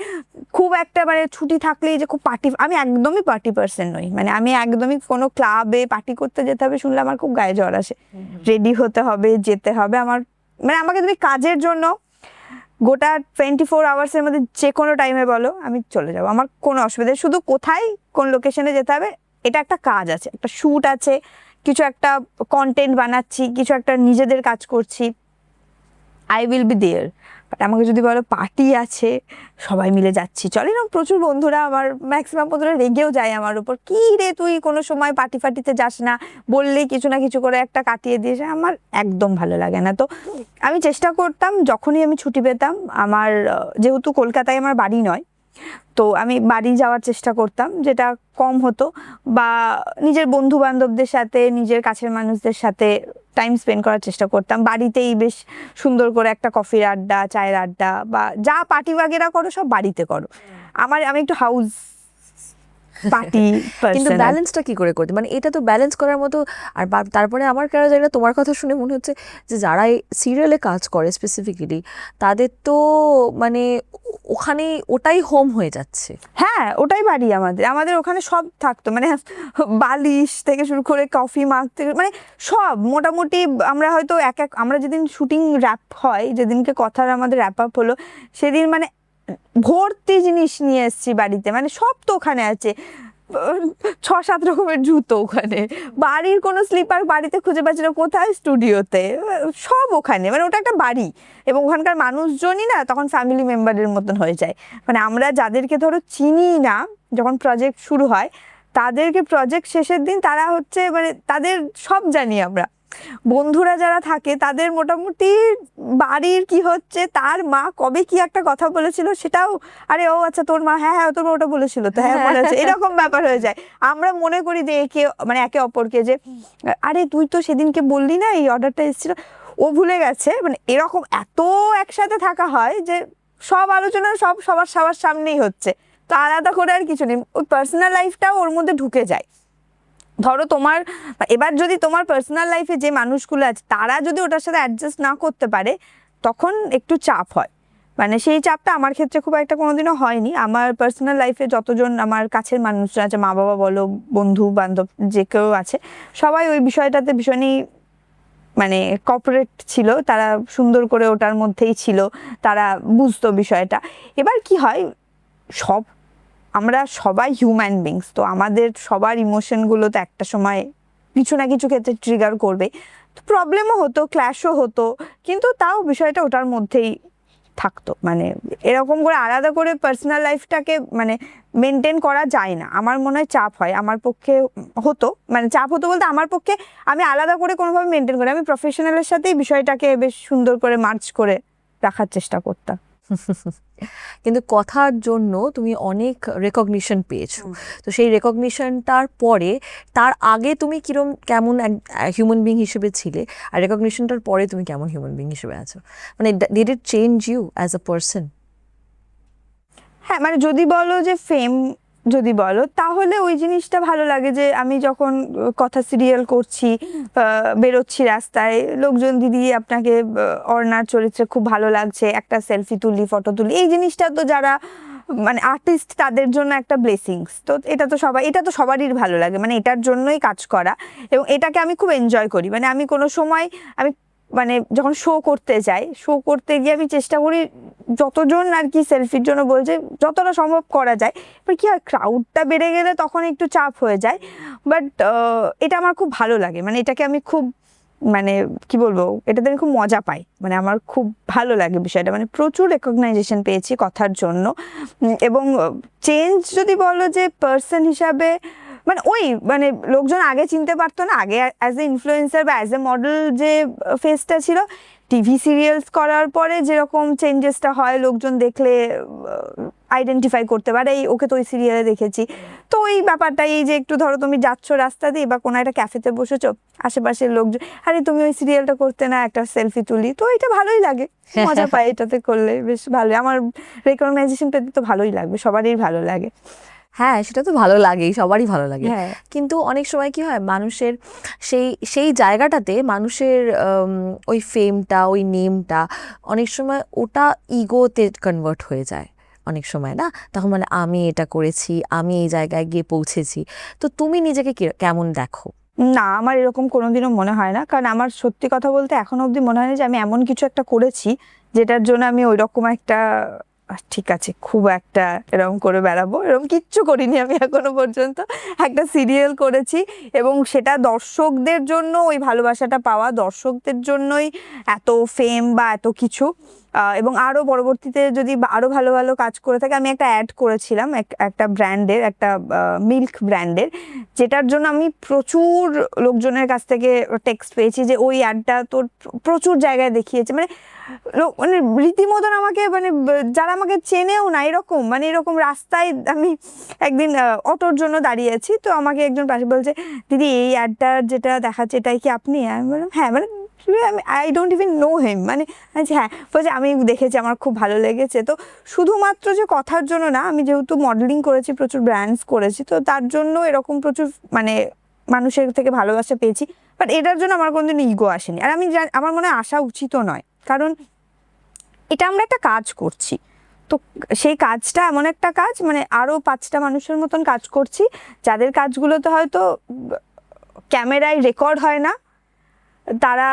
খুব একটা মানে ছুটি থাকলেই যে খুব পার্টি, আমি একদমই পার্টি পার্সন নই, মানে আমি একদমই কোনো ক্লাবে পার্টি করতে যেতে হবে শুনলে আমার খুব গায়ে জ্বর আসে। রেডি হতে হবে, যেতে হবে, আমার মানে আমাকে তুমি কাজের জন্য গোটা 24 আওয়ার্সের মধ্যে যে কোনো টাইমে বলো আমি চলে যাবো, আমার কোনো অসুবিধা নেই। শুধু কোথায় কোন লোকেশনে যেতে হবে, এটা একটা কাজ আছে, একটা শ্যুট আছে, কিছু একটা কন্টেন্ট বানাচ্ছি, কিছু একটা নিজেদের কাজ করছি, I will be there. But আমাকে যদি বলো পার্টি আছে, সবাই মিলে যাচ্ছি, চলে না, প্রচুর বন্ধুরা, আমার ম্যাক্সিমাম বন্ধুরা রেগেও যায় আমার উপর, কি রে তুই কোনো সময় পার্টি ফার্টিতে যাস না, বললেই কিছু না কিছু করে একটা কাটিয়ে দিয়েছে, আমার একদম ভালো লাগে না। তো আমি চেষ্টা করতাম যখনই আমি ছুটি পেতাম, আমার যেহেতু কলকাতায় আমার বাড়ি নয়, তো আমি বাড়ি যাওয়ার চেষ্টা করতাম, যেটা কম হতো, বা নিজের বন্ধু বান্ধবদের সাথে, নিজের কাছের মানুষদের সাথে টাইম স্পেন্ড করার চেষ্টা করতাম। বাড়িতেই বেশ সুন্দর করে একটা কফির আড্ডা, চায়ের আড্ডা, বা যা পার্টি বাগেরা করো সব বাড়িতে করো। আমি একটু হাউস পার্টি কিন্তু ব্যালেন্সটা কি করে করতে, মানে এটা তো ব্যালেন্স করার মতো। আর তারপরে আমার কেন জানি না তোমার কথা শুনে মনে হচ্ছে যে যারা সিরিয়ালে কাজ করে স্পেসিফিক্যালি তাদের তো মানে ওখানে ওটাই হোম হয়ে যাচ্ছে। হ্যাঁ, ওটাই বাড়ি আমাদের ওখানে সব থাকতো, মানে বালিশ থেকে শুরু করে কফি মাগ থেকে মানে সব মোটামুটি। আমরা হয়তো আমরা যেদিন শুটিং র্যাপ হয়, যেদিনকে কথার আমাদের র্যাপ আপ হলো, সেদিন মানে ভর্তি জিনিস নিয়ে এসেছি বাড়িতে, মানে সব তো ওখানে আছে, 6-7 রকমের জুতো ওখানে, বাড়ির কোনো স্লিপার বাড়িতে খুঁজে পাচ্ছি না, কোথায় স্টুডিওতে, সব ওখানে, মানে ওটা একটা বাড়ি। এবং ওখানকার মানুষজনই না তখন ফ্যামিলি মেম্বারের মতন হয়ে যায়। মানে আমরা যাদেরকে ধরো চিনি না, যখন প্রজেক্ট শুরু হয় তাদেরকে প্রজেক্ট শেষের দিন তারা হচ্ছে মানে তাদের সব জানি আমরা। বন্ধুরা যারা থাকে তাদের মোটামুটি বাড়ির কি হচ্ছে, তার মা কবে কি একটা কথা বলেছিল সেটাও, আরে ও আচ্ছা তোর মা, হ্যাঁ হ্যাঁ তোর মা ওটা বলেছিল, তো হ্যাঁ মনে আছে, এরকম ব্যাপার হয়ে যায়। আমরা মনে করি যে একে অপরকে যে আরে তুই তো সেদিনকে বললি না এই অর্ডারটা এসেছিল, ও ভুলে গেছে, মানে এরকম এত একসাথে থাকা হয় যে সব আলোচনা সবার সামনেই হচ্ছে, তো আলাদা করে আর কিছু নেই, ওই পার্সোনাল লাইফটাও ওর মধ্যে ঢুকে যায়। ধরো এবার যদি তোমার পার্সোনাল লাইফে যে মানুষগুলো আছে তারা যদি ওটার সাথে অ্যাডজাস্ট না করতে পারে, তখন একটু চাপ হয়। মানে সেই চাপটা আমার ক্ষেত্রে খুব একটা কোনোদিনও হয়নি। আমার পার্সোনাল লাইফে যতজন আমার কাছের মানুষরা আছে, মা বাবা বলো, বন্ধু বান্ধব যে কেউ আছে, সবাই ওই বিষয়টাতে ভীষণই মানে কর্পোরেট ছিল, তারা সুন্দর করে ওটার মধ্যেই ছিল, তারা বুঝতো বিষয়টা। এবার কি হয়, সব আমরা সবাই হিউম্যান বিংস, তো আমাদের সবার ইমোশনগুলো তো একটা সময় কিছু না কিছু ক্ষেত্রে ট্রিগার করবে। তো প্রবলেমও হতো, ক্ল্যাশও হতো, কিন্তু তাও বিষয়টা ওটার মধ্যেই থাকতো। মানে এরকম করে আলাদা করে পার্সোনাল লাইফটাকে মানে মেনটেন করা যায় না, আমার মনে হয় চাপ হয় আমার পক্ষে। হতো মানে চাপ হতো বলতে আমার পক্ষে আমি আলাদা করে কোনোভাবে মেনটেন করি, আমি প্রফেশনালের সাথেই বিষয়টাকে বেশ সুন্দর করে মার্চ করে রাখার চেষ্টা করতাম। কিন্তু কথার জন্য তুমি অনেক রেকগনিশন পেয়েছো, তো সেই রেকগনিশনটার পরে তার আগে তুমি কেমন হিউম্যান বিং হিসেবে ছিলে, আর রেকগনিশনটার পরে তুমি কেমন হিউম্যান বিং হিসেবে আছো? মানে did it change you as a person? হ্যাঁ, মানে যদি বলো যে ফেম যদি বলো, তাহলে ওই জিনিসটা ভালো লাগে যে আমি যখন কথা সিরিয়াল করছি, বেরোচ্ছি রাস্তায়, লোকজন দিদি আপনাকে অর্ণার চরিত্রে খুব ভালো লাগছে, একটা সেলফি তুলি, ফটো তুলি, এই জিনিসটা তো যারা মানে আর্টিস্ট তাদের জন্য একটা ব্লেসিংস। তো এটা তো সবারই ভালো লাগে, মানে এটার জন্যই কাজ করা, এবং এটাকে আমি খুব এনজয় করি। মানে আমি কোনো সময় আমি মানে যখন শো করতে যাই, শো করতে গিয়ে আমি চেষ্টা করি যতজন আর কি সেলফির জন্য বলছে যতটা সম্ভব করা যায়। এবার কি হয়, ক্রাউডটা বেড়ে গেলে তখন একটু চাপ হয়ে যায়, বাট এটা আমার খুব ভালো লাগে। মানে এটাকে আমি খুব মানে কি বলবো, এটাতে আমি খুব মজা পাই, মানে আমার খুব ভালো লাগে বিষয়টা। মানে প্রচুর রেকগনাইজেশন পেয়েছি কথার জন্য। এবং চেঞ্জ যদি বলো যে পার্সন হিসাবে, মানে ওই মানে লোকজন আগে চিনতে পারতো না, আগে অ্যাজ এ ইনফ্লুয়েন্সার বা অ্যাজ এ মডেল যে ফেসটা ছিল, টিভি সিরিয়ালস করার পরে যেরকম চেঞ্জেসটা হয়, লোকজন দেখলে আইডেন্টিফাই করতে পারে এই ওকে তো ওই সিরিয়ালে দেখেছি। তো ওই ব্যাপারটা, এই যে একটু ধরো তুমি যাচ্ছ রাস্তা দিয়ে বা কোনো একটা ক্যাফেতে বসেছো, আশেপাশের লোকজন আরে তুমি ওই সিরিয়ালটা করতে না, একটা সেলফি তুলি, তো এটা ভালোই লাগে, মজা পাই এটাতে করলে, বেশ ভালো। আমার রেকগনাইজেশন পেতে তো ভালোই লাগবে, সবারই ভালো লাগে। হ্যাঁ, সেটা তো ভালো লাগেই, সবারই ভালো লাগে। হ্যাঁ। কিন্তু অনেক সময় কি হয়, মানুষের সেই সেই জায়গাটাতে মানুষের ওই ফেমটা, ওই নেমটা অনেক সময় ওটা ইগোতে কনভার্ট হয়ে যায় অনেক সময়, না? তখন মানে আমি এটা করেছি, আমি এই জায়গায় গিয়ে পৌঁছেছি। তো তুমি নিজেকে কেমন দেখো? না, আমার এরকম কোনোদিনও মনে হয় না, কারণ আমার সত্যি কথা বলতে এখনো অবধি মনে হয় না যে আমি এমন কিছু একটা করেছি যেটার জন্য আমি ওই রকম একটা ঠিক আছে খুব একটা এরকম করে বেড়াবো, এরকম কিচ্ছু করিনি আমি এখনো পর্যন্ত। একটা সিরিয়াল করেছি এবং সেটা দর্শকদের জন্য, ওই ভালোবাসাটা পাওয়া দর্শকদের জন্যই এত ফেম বা এত কিছু। এবং আরও পরবর্তীতে যদি আরও ভালো ভালো কাজ করে থাকে, আমি একটা অ্যাড করেছিলাম একটা ব্র্যান্ডের, একটা মিল্ক ব্র্যান্ডের, যেটার জন্য আমি প্রচুর লোকজনের কাছ থেকে টেক্সট পেয়েছি যে ওই অ্যাডটা তোর প্রচুর জায়গায় দেখিয়েছে। মানে মানে রীতিমতন আমাকে মানে যারা আমাকে চেনেও না এরকম, মানে এরকম রাস্তায় আমি একদিন অটোর জন্য দাঁড়িয়েছি, তো আমাকে একজন পাশে বলছে দিদি এই অ্যাডটা যেটা দেখাচ্ছে এটাই কি আপনি? আমি বললাম হ্যাঁ, মানে I don't even know him, মানে হ্যাঁ, বলছে আমি দেখেছি আমার খুব ভালো লেগেছে। তো শুধুমাত্র যে কথার জন্য না, আমি যেহেতু মডেলিং করেছি, প্রচুর ব্র্যান্ডস করেছি, তো তার জন্য এরকম প্রচুর মানে মানুষের থেকে ভালোবাসা পেয়েছি। বাট এটার জন্য আমার কোনোদিন ইগো আসেনি, আর আমি আমার মনে হয় আসা উচিতও নয়, কারণ এটা আমরা একটা কাজ করছি। তো সেই কাজটা এমন একটা কাজ, মানে আরও 5টা মানুষের মতন কাজ করছি, যাদের কাজগুলোতে হয়তো ক্যামেরায় রেকর্ড হয় না, তারা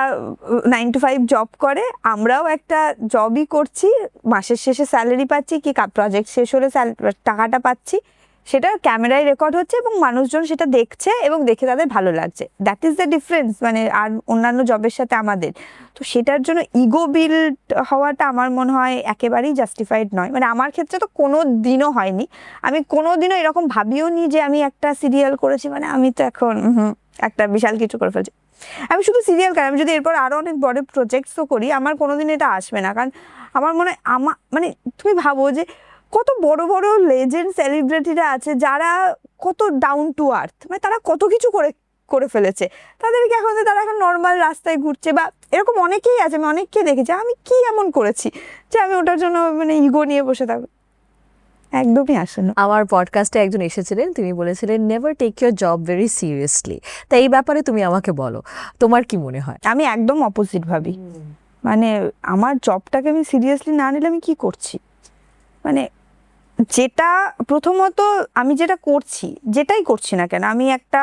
9 to 5 জব করে, আমরাও একটা জবই করছি, মাসের শেষে স্যালারি পাচ্ছি, কি প্রজেক্ট শেষ হলে টাকাটা পাচ্ছি, সেটা ক্যামেরায় রেকর্ড হচ্ছে এবং মানুষজন সেটা দেখছে এবং দেখে তাদের ভালো লাগছে। দ্যাট ইজ দ্য ডিফারেন্স, মানে আর অন্যান্য জবের সাথে আমাদের। তো সেটার জন্য ইগো বিল্ড হওয়াটা আমার মনে হয় একেবারেই জাস্টিফাইড নয়। মানে আমার ক্ষেত্রে তো কোনো দিনও হয়নি, আমি কোনো দিনও এরকম ভাবিও নি যে আমি একটা সিরিয়াল করেছি মানে আমি তো এখন একটা বিশাল কিছু করে ফেলছি। আমি শুধু সিরিয়াল কেন, আমি যদি এরপর আরও অনেক বড় প্রজেক্টসও করি, আমার কোনোদিন এটা আসবে না, কারণ আমার মনে হয় মানে তুমি ভাবো যে কত বড় বড় লেজেন্ড সেলিব্রিটিরা আছে যারা কত ডাউন টু আর্থ, মানে তারা কত কিছু করে ফেলেছে, তাদেরকে তারা এখন নর্মাল রাস্তায় ঘুরছে, বা এরকম অনেকেই আছে, আমি অনেককে দেখেছি। আমি কি এমন করেছি যে আমি ওটার জন্য মানে ইগো নিয়ে বসে থাকবো? একদমই আসে না। আমার পডকাস্টে একজন এসেছিলেন, তিনি বলেছিলেন never take your job very seriously. তাই এই ব্যাপারে তুমি আমাকে বলো, তোমার কি মনে হয়? আমি একদম অপোজিট ভাবি। মানে আমার জবটাকে আমি সিরিয়াসলি না নিলে আমি কি করছি, মানে যেটা প্রথমত আমি যেটা করছি, যেটাই করছি না কেন, আমি একটা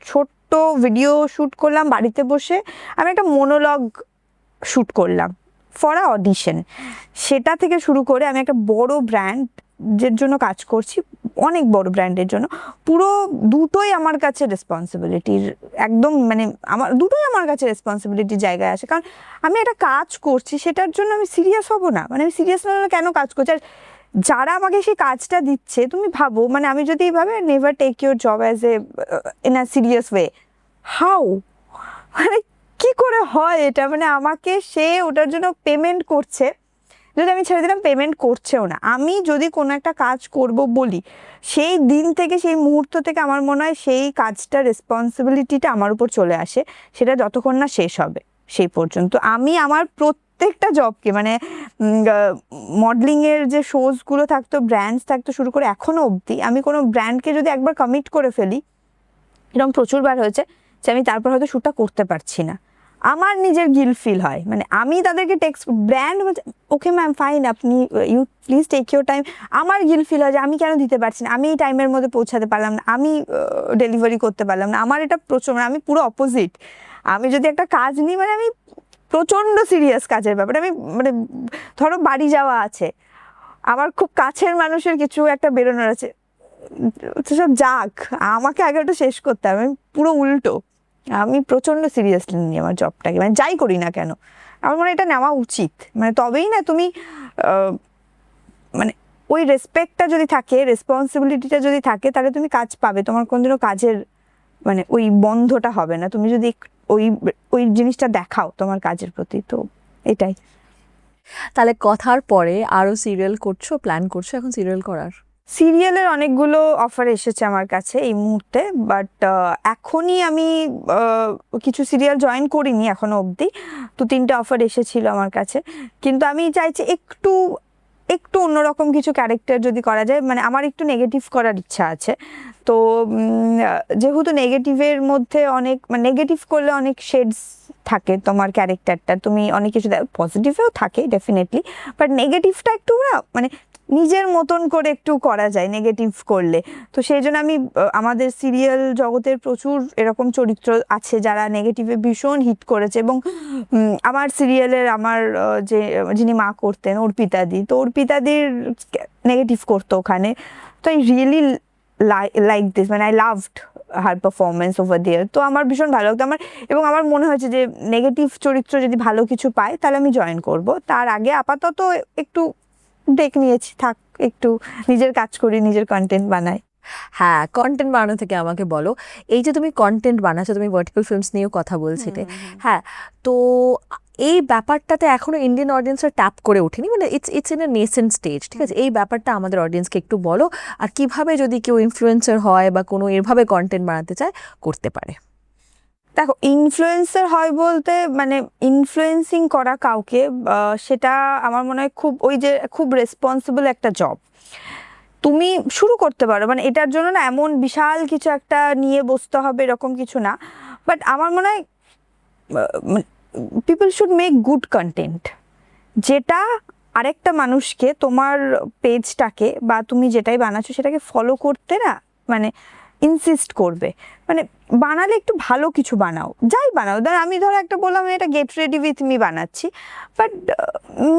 ছোট্ট ভিডিও শ্যুট করলাম বাড়িতে বসে, আমি একটা মোনোলগ শ্যুট করলাম ফর আ অডিশন, সেটা থেকে শুরু করে আমি একটা বড় ব্র্যান্ড যের জন্য কাজ করছি, অনেক বড় ব্র্যান্ডের জন্য, পুরো দুটোই আমার কাছে রেসপন্সিবিলিটির একদম, মানে আমার দুটোই আমার কাছে রেসপন্সিবিলিটির জায়গায় আসে। কারণ আমি একটা কাজ করছি, সেটার জন্য আমি সিরিয়াস হব না? মানে আমি সিরিয়াস না হলে কেন কাজ করছি? আর যারা আমাকে সেই কাজটা দিচ্ছে, তুমি ভাবো, মানে আমি যদি এইভাবে never take your job as a in a serious way, how, মানে কি করে হয় এটা? মানে আমাকে সে ওটার জন্য পেমেন্ট করছে, যদি আমি ছেড়ে দিলাম পেমেন্ট করছেও না, আমি যদি কোনো একটা কাজ করব বলি, সেই দিন থেকে, সেই মুহূর্ত থেকে আমার মনে হয় সেই কাজটা রেসপন্সিবিলিটিটা আমার উপর চলে আসে, সেটা যতক্ষণ না শেষ হবে সেই পর্যন্ত। আমি আমার প্রত্যেকটা জবকে, মানে মডেলিংয়ের যে শোজগুলো থাকতো, ব্র্যান্ডস থাকতো শুরু করে এখনও অবধি, আমি কোনো ব্র্যান্ডকে যদি একবার কমিট করে ফেলি, এরকম প্রচুরবার হয়েছে যে আমি তারপর হয়তো শ্যুটটা করতে পারছি না, আমার নিজের গিল্ট ফিল হয়। মানে আমি তাদেরকে টেক্সট, ব্র্যান্ড বলছে ওকে ম্যাম ফাইন, আপনি you please take your time, আমার গিল্ট ফিল হয় যে আমি কেন দিতে পারছি না, আমি এই টাইমের মধ্যে পৌঁছাতে পারলাম না, আমি ডেলিভারি করতে পারলাম না। আমার এটা প্রচুর, মানে আমি পুরো অপোজিট। আমি যদি একটা কাজ নিই, মানে আমি প্রচণ্ড সিরিয়াস কাজের ব্যাপারে। আমি মানে ধরো বাড়ি যাওয়া আছে, আমার খুব কাছের মানুষের কিছু একটা বেরোনোর আছে, সব যাক, আমাকে আগে ওটা শেষ করতে হবে। আমি পুরো উল্টো, আমি প্রচণ্ড সিরিয়াসলি নিই আমার জবটাকে, মানে যাই করি না কেন আমার মনে হয় এটা নেওয়া উচিত। মানে তবেই না তুমি মানে ওই রেসপেক্টটা যদি থাকে, রেসপন্সিবিলিটিটা যদি থাকে, তাহলে তুমি কাজ পাবে, তোমার কোনোদিনও কাজের মানে ওই বন্ধটা হবে না, তুমি যদি ওই ওই জিনিসটা দেখাও তোমার কাজের প্রতি। তো এটাই। তাহলে কথার পরে আরো সিরিয়াল করছো, প্ল্যান করছো এখন সিরিয়াল করার? সিরিয়ালের অনেকগুলো অফার এসেছে আমার কাছে এই মুহূর্তে, বাট এখনই আমি কিছু সিরিয়াল জয়েন করিনি এখনো অবধি। 2-3টে অফার এসেছিল আমার কাছে, কিন্তু আমি চাইছি একটু একটু অন্যরকম কিছু ক্যারেক্টার যদি করা যায়। মানে আমার একটু নেগেটিভ করার ইচ্ছা আছে। তো যেহেতু নেগেটিভের মধ্যে অনেক, মানে নেগেটিভ করলে অনেক শেডস থাকে তোমার ক্যারেক্টারটা, তুমি অনেক কিছু, পজিটিভেও থাকে ডেফিনেটলি, বাট নেগেটিভটা একটু না, মানে নিজের মতন করে একটু করা যায় নেগেটিভ করলে। তো সেই জন্য আমি আমাদের সিরিয়াল জগতের প্রচুর এরকম চরিত্র আছে যারা নেগেটিভে ভীষণ হিট করেছে, এবং আমার সিরিয়ালের আমার যে যিনি মা করতেন অর্পিতাদি, তো অর্পিতাদির নেগেটিভ করতো ওখানে। তো আই রিয়েলি লাইক দিস, মানে I loved her performance over there. তো আমার ভীষণ ভালো লাগতো আমার, এবং আমার মনে হয়েছে যে নেগেটিভ চরিত্র যদি ভালো কিছু পায় তাহলে আমি জয়েন করব। তার আগে আপাতত একটু ব্রেক নিয়েছি, থাক, একটু নিজের কাজ করি, নিজের কন্টেন্ট বানাই। হ্যাঁ, কন্টেন্ট বানানো থেকে আমাকে বলো, এই যে তুমি কন্টেন্ট বানাচ্ছো, তুমি ভার্টিক্যাল ফিল্মস নিয়েও কথা বলছিলে, হ্যাঁ, তো এই ব্যাপারটাতে এখনো ইন্ডিয়ান অডিয়েন্সরা ট্যাপ করে ওঠেনি, মানে it's in a nascent stage, ঠিক আছে? এই ব্যাপারটা আমাদের অডিয়েন্সকে একটু বলো, আর কিভাবে যদি কেউ ইনফ্লুয়েন্সার হয় বা কোনো এভাবে কন্টেন্ট বানাতে চায় করতে পারে। দেখো, ইনফ্লুয়েন্সার হয় বলতে, মানে ইনফ্লুয়েন্সিং করা কাউকে, সেটা আমার মনে হয় খুব, ওই যে খুব রেসপন্সিবল একটা জব। তুমি শুরু করতে পারো, মানে এটার জন্য না এমন বিশাল কিছু একটা নিয়ে বসতে হবে এরকম কিছু না, বাট আমার মনে হয় people should make good content, যেটা আরেকটা মানুষকে, তোমার পেজটাকে বা তুমি যেটাই বানাচ্ছো সেটাকে ফলো করতে না, মানে ইনসিস্ট করবে। মানে বানালে একটু ভালো কিছু বানাও, যাই বানাও। আমি ধরো একটা বললাম আমি এটা গেট রেডি উইথ মি বানাচ্ছি, but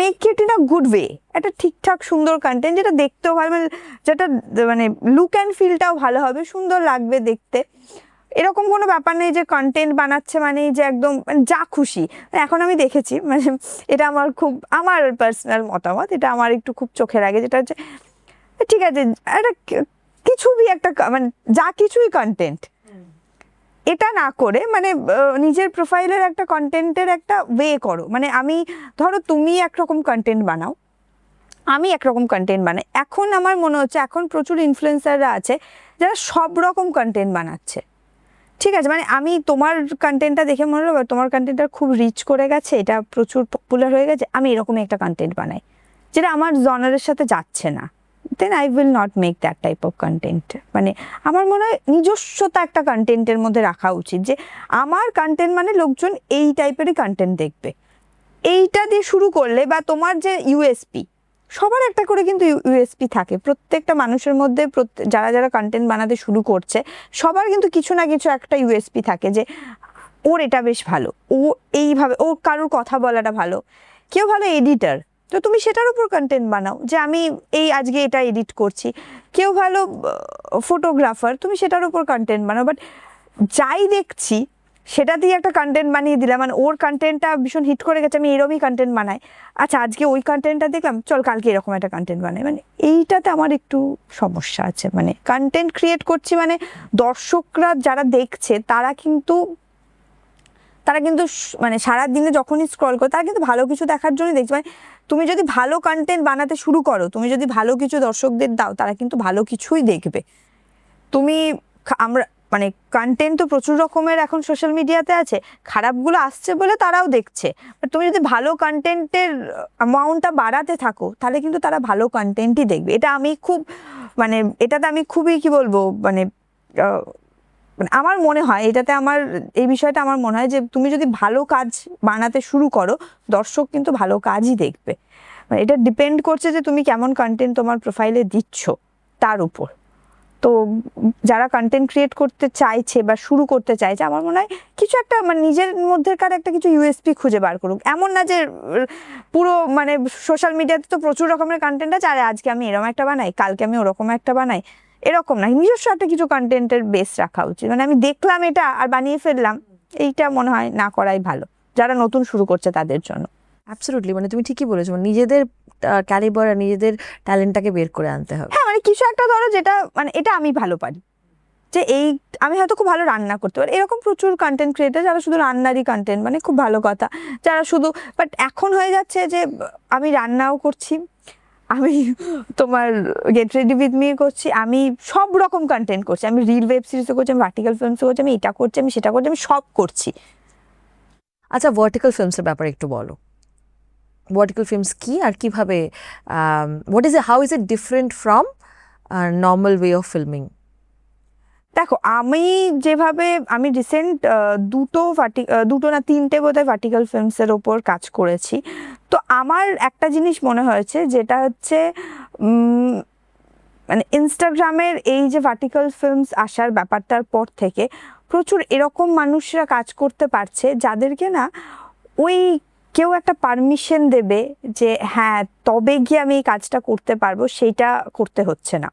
make it in a good way, একটা ঠিকঠাক সুন্দর কন্টেন্ট যেটা দেখতেও ভালো, মানে যেটা মানে লুক অ্যান্ড ফিলটাও ভালো হবে, সুন্দর লাগবে দেখতে। এরকম কোনো ব্যাপার নেই যে কন্টেন্ট বানাচ্ছে মানে যে একদম মানে যা খুশি। এখন আমি দেখেছি, মানে এটা আমার খুব, আমার পার্সোনাল মতামত, এটা আমার একটু খুব চোখের আগে, যেটা হচ্ছে ঠিক আছে একটা কিছু ভি একটা মানে যা কিছুই কন্টেন্ট, এটা না করে মানে নিজের প্রোফাইলের একটা কন্টেন্টের একটা ওয়ে করো। মানে আমি ধরো তুমি একরকম কন্টেন্ট বানাও, আমি একরকম কন্টেন্ট বানাই। এখন আমার মনে হচ্ছে এখন প্রচুর ইনফ্লুয়েন্সাররা আছে যারা সব রকম কন্টেন্ট বানাচ্ছে, ঠিক আছে? মানে আমি তোমার কন্টেন্টটা দেখে মনে হলো তোমার কন্টেন্টটা খুব রিচ করে গেছে, এটা প্রচুর পপুলার হয়ে গেছে, আমি এরকমই একটা কন্টেন্ট বানাই যেটা আমার জনারের সাথে যাচ্ছে না, then I will not make that type of content. মানে আমার মনে হয় নিজস্বতা একটা কন্টেন্টের মধ্যে রাখা উচিত, যে আমার কন্টেন্ট মানে লোকজন এই টাইপেরই কন্টেন্ট দেখবে, এইটা দিয়ে শুরু করলে, বা তোমার যে ইউএসপি, সবার একটা করে কিন্তু ইউএসপি থাকে প্রত্যেকটা মানুষের মধ্যে, যারা যারা কন্টেন্ট বানাতে শুরু করছে সবার কিন্তু কিছু না কিছু একটা ইউএসপি থাকে, যে ওর এটা বেশ ভালো, ও এইভাবে, ও কারোর কথা বলাটা ভালো, কেউ ভালো এডিটার, তো তো তুমি সেটার উপর কন্টেন্ট বানাও, যে আমি এই আজকে এটা এডিট করছি। কেউ ভালো ফটোগ্রাফার, তুমি সেটার উপর কন্টেন্ট বানাও। বাট যাই দেখছি সেটা দিয়ে একটা কন্টেন্ট বানিয়ে দিলাম, মানে ওর কন্টেন্টটা ভীষণ হিট করে গেছে, আমি এরকমই কন্টেন্ট বানাই। আচ্ছা আজকে ওই কন্টেন্টটা দেখলাম, চল কালকে এরকম একটা কন্টেন্ট বানাই। মানে এইটাতে আমার একটু সমস্যা আছে। মানে কন্টেন্ট ক্রিয়েট করছি মানে দর্শকরা যারা দেখছে তারা কিন্তু মানে সারাদিনে যখনই স্ক্রল করে তারা কিন্তু ভালো কিছু দেখার জন্য দেখছে। মানে তুমি যদি ভালো কন্টেন্ট বানাতে শুরু করো, তুমি যদি ভালো কিছু দর্শকদের দাও, তারা কিন্তু ভালো কিছুই দেখবে। তুমি আমরা মানে কন্টেন্ট তো প্রচুর রকমের এখন সোশ্যাল মিডিয়াতে আছে, খারাপগুলো আসছে বলে তারাও দেখছে। বাট তুমি যদি ভালো কন্টেন্টের অ্যামাউন্টটা বাড়াতে থাকো, তাহলে কিন্তু তারা ভালো কন্টেন্টই দেখবে। এটা আমি খুব মানে এটাতে আমি খুবই কি বলবো মানে আমার মনে হয় এটাতে এই বিষয়টা আমার মনে হয় যে তুমি যদি ভালো কাজ বানাতে শুরু করো, দর্শক কিন্তু ভালো কাজই দেখবে। মানে এটা ডিপেন্ড করছে যে তুমি কেমন কন্টেন্ট তোমার প্রোফাইলে দিচ্ছ তার উপর। তো যারা কন্টেন্ট ক্রিয়েট করতে চাইছে বা শুরু করতে চাইছে, আমার মনে হয় কিছু একটা মানে নিজের মধ্যেকার একটা কিছু ইউএসপি খুঁজে বার করুক। এমন না যে পুরো মানে সোশ্যাল মিডিয়াতে তো প্রচুর রকমের কন্টেন্ট আছে, আর আজকে আমি এরকম একটা বানাই, কালকে আমি ওরকম একটা বানাই, এরকম না। নিজস্ব একটা কিছু কন্টেন্টের বেস রাখা উচিত। মানে আমি দেখলাম এটা আর বানিয়ে ফেললাম, এইটা মনে হয় না করাই ভালো যারা নতুন শুরু করছে তাদের জন্য। অ্যাবসলিউটলি, মানে তুমি ঠিকই বলেছো, মানে নিজেদের ক্যালিবার আর নিজেদের ট্যালেন্টটাকে বের করে আনতে হবে। হ্যাঁ মানে কিছু একটা ধরো যেটা মানে এটা আমি ভালো পারি, যে এই আমি হয়তো খুব ভালো রান্না করতে পারি, এরকম প্রচুর কন্টেন্ট ক্রিয়েটার যারা শুধু রান্নারই কন্টেন্ট, মানে খুব ভালো কথা, যারা শুধু। বাট এখন হয়ে যাচ্ছে যে আমি রান্নাও করছি, আমি তোমার গেট রেডি উইথ মি করছি, আমি সব রকম কন্টেন্ট করছি, আমি রিল ওয়েব সিরিজও করছি, আমি ভার্টিক্যাল ফিল্মসও করছি, আমি এটা করছি, আমি সেটা করছি, আমি সব করছি। আচ্ছা, ভার্টিক্যাল ফিল্মসের ব্যাপারে একটু বলো। ভার্টিক্যাল ফিল্মস কি আর কিভাবে, how is it different from normal way of filming? দেখো আমি রিসেন্ট দুটো না তিনটে বোধহয় ভার্টিক্যাল ফিল্মসের ওপর কাজ করেছি। তো আমার একটা জিনিস মনে হয়েছে, যেটা হচ্ছে মানে ইনস্টাগ্রামের এই যে ভার্টিক্যাল ফিল্মস আসার ব্যাপারটার পর থেকে প্রচুর এরকম মানুষরা কাজ করতে পারছে যাদেরকে না ওই কেউ একটা পারমিশন দেবে যে হ্যাঁ তবে গিয়ে আমি এই কাজটা করতে পারবো, সেইটা করতে হচ্ছে না।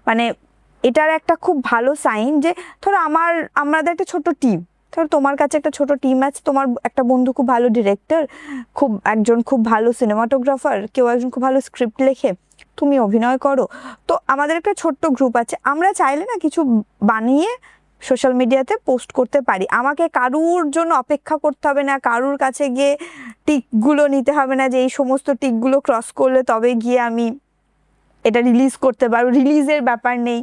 মানে এটার একটা খুব ভালো সাইন যে ধরো আমাদের একটা ছোট টিম, ধরো তোমার কাছে একটা ছোট টিম আছে, তোমার একটা বন্ধু খুব ভালো ডিরেক্টর, একজন খুব ভালো সিনেমাটোগ্রাফার, কেউ একজন খুব ভালো স্ক্রিপ্ট লেখে, তুমি অভিনয় করো। তো আমাদের একটা ছোট্ট গ্রুপ আছে, আমরা চাইলে না কিছু বানিয়ে সোশ্যাল মিডিয়াতে পোস্ট করতে পারি। আমাকে কারুর জন্য অপেক্ষা করতে হবে না, কারুর কাছে গিয়ে টিকগুলো নিতে হবে না যে এই সমস্ত টিকগুলো ক্রস করলে তবে গিয়ে আমি এটা রিলিজ করতে পারবো। রিলিজের ব্যাপার নেই,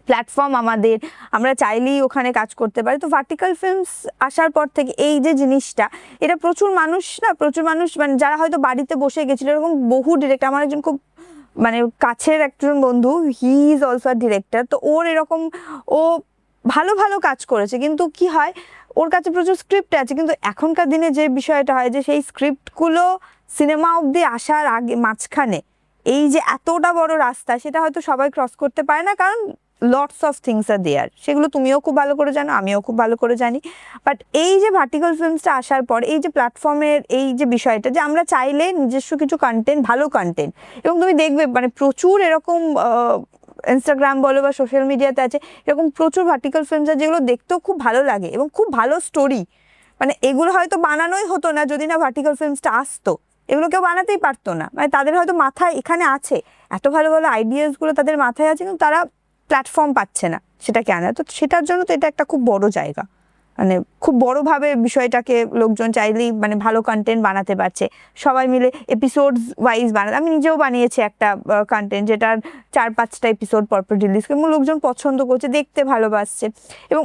প্ল্যাটফর্ম আমাদের, আমরা চাইলেই ওখানে কাজ করতে পারি। তো ভার্টিক্যাল ফিল্মস আসার পর থেকে এই যে জিনিসটা, এটা প্রচুর মানুষ মানে যারা হয়তো বাড়িতে বসে গেছিলো, এরকম বহু ডিরেক্টর, আমার একজন খুব মানে কাছের একজন বন্ধু, he is also a director, তো ও ভালো ভালো কাজ করেছে, কিন্তু কি হয় ওর কাছে প্রচুর স্ক্রিপ্ট আছে, কিন্তু এখনকার দিনে যে বিষয়টা হয় যে সেই স্ক্রিপ্টগুলো সিনেমা অবধি আসার আগে মাঝখানে এই যে এতটা বড় রাস্তা, সেটা হয়তো সবাই ক্রস করতে পারে না, কারণ লটস অফ থিংস আর দেয়ার, সেগুলো তুমিও খুব ভালো করে জানো, আমিও খুব ভালো করে জানি। বাট এই যে ভার্টিক্যাল ফিল্মসটা আসার পর এই যে প্ল্যাটফর্মের এই যে বিষয়টা, যে আমরা চাইলে নিজস্ব কিছু কন্টেন্ট, ভালো কন্টেন্ট, এবং তুমি দেখবে মানে প্রচুর এরকম ইনস্টাগ্রাম বলো বা সোশ্যাল মিডিয়াতে আছে এরকম প্রচুর ভার্টিক্যাল ফিল্মস আছে যেগুলো দেখতেও খুব ভালো লাগে এবং খুব ভালো স্টোরি। মানে এগুলো হয়তো বানানোই হতো না যদি না ভার্টিক্যাল ফিল্মসটা আসতো, এগুলো কেউ বানাতেই পারতো না। মানে তাদের হয়তো মাথায় এখানে আছে, এত ভালো ভালো আইডিয়াসগুলো তাদের মাথায় আছে, কিন্তু তারা প্ল্যাটফর্ম পাচ্ছে না সেটাকে আনা। তো সেটার জন্য তো এটা একটা খুব বড় জায়গা, মানে খুব বড়োভাবে বিষয়টাকে লোকজন চাইলেই মানে ভালো কন্টেন্ট বানাতে পারছে, সবাই মিলে এপিসোডস ওয়াইজ বানাতে। আমি নিজেও বানিয়েছি একটা কন্টেন্ট যেটার 4-5টা এপিসোড পরপর রিলিজ করে, এবং লোকজন পছন্দ করছে, দেখতে ভালোবাসছে। এবং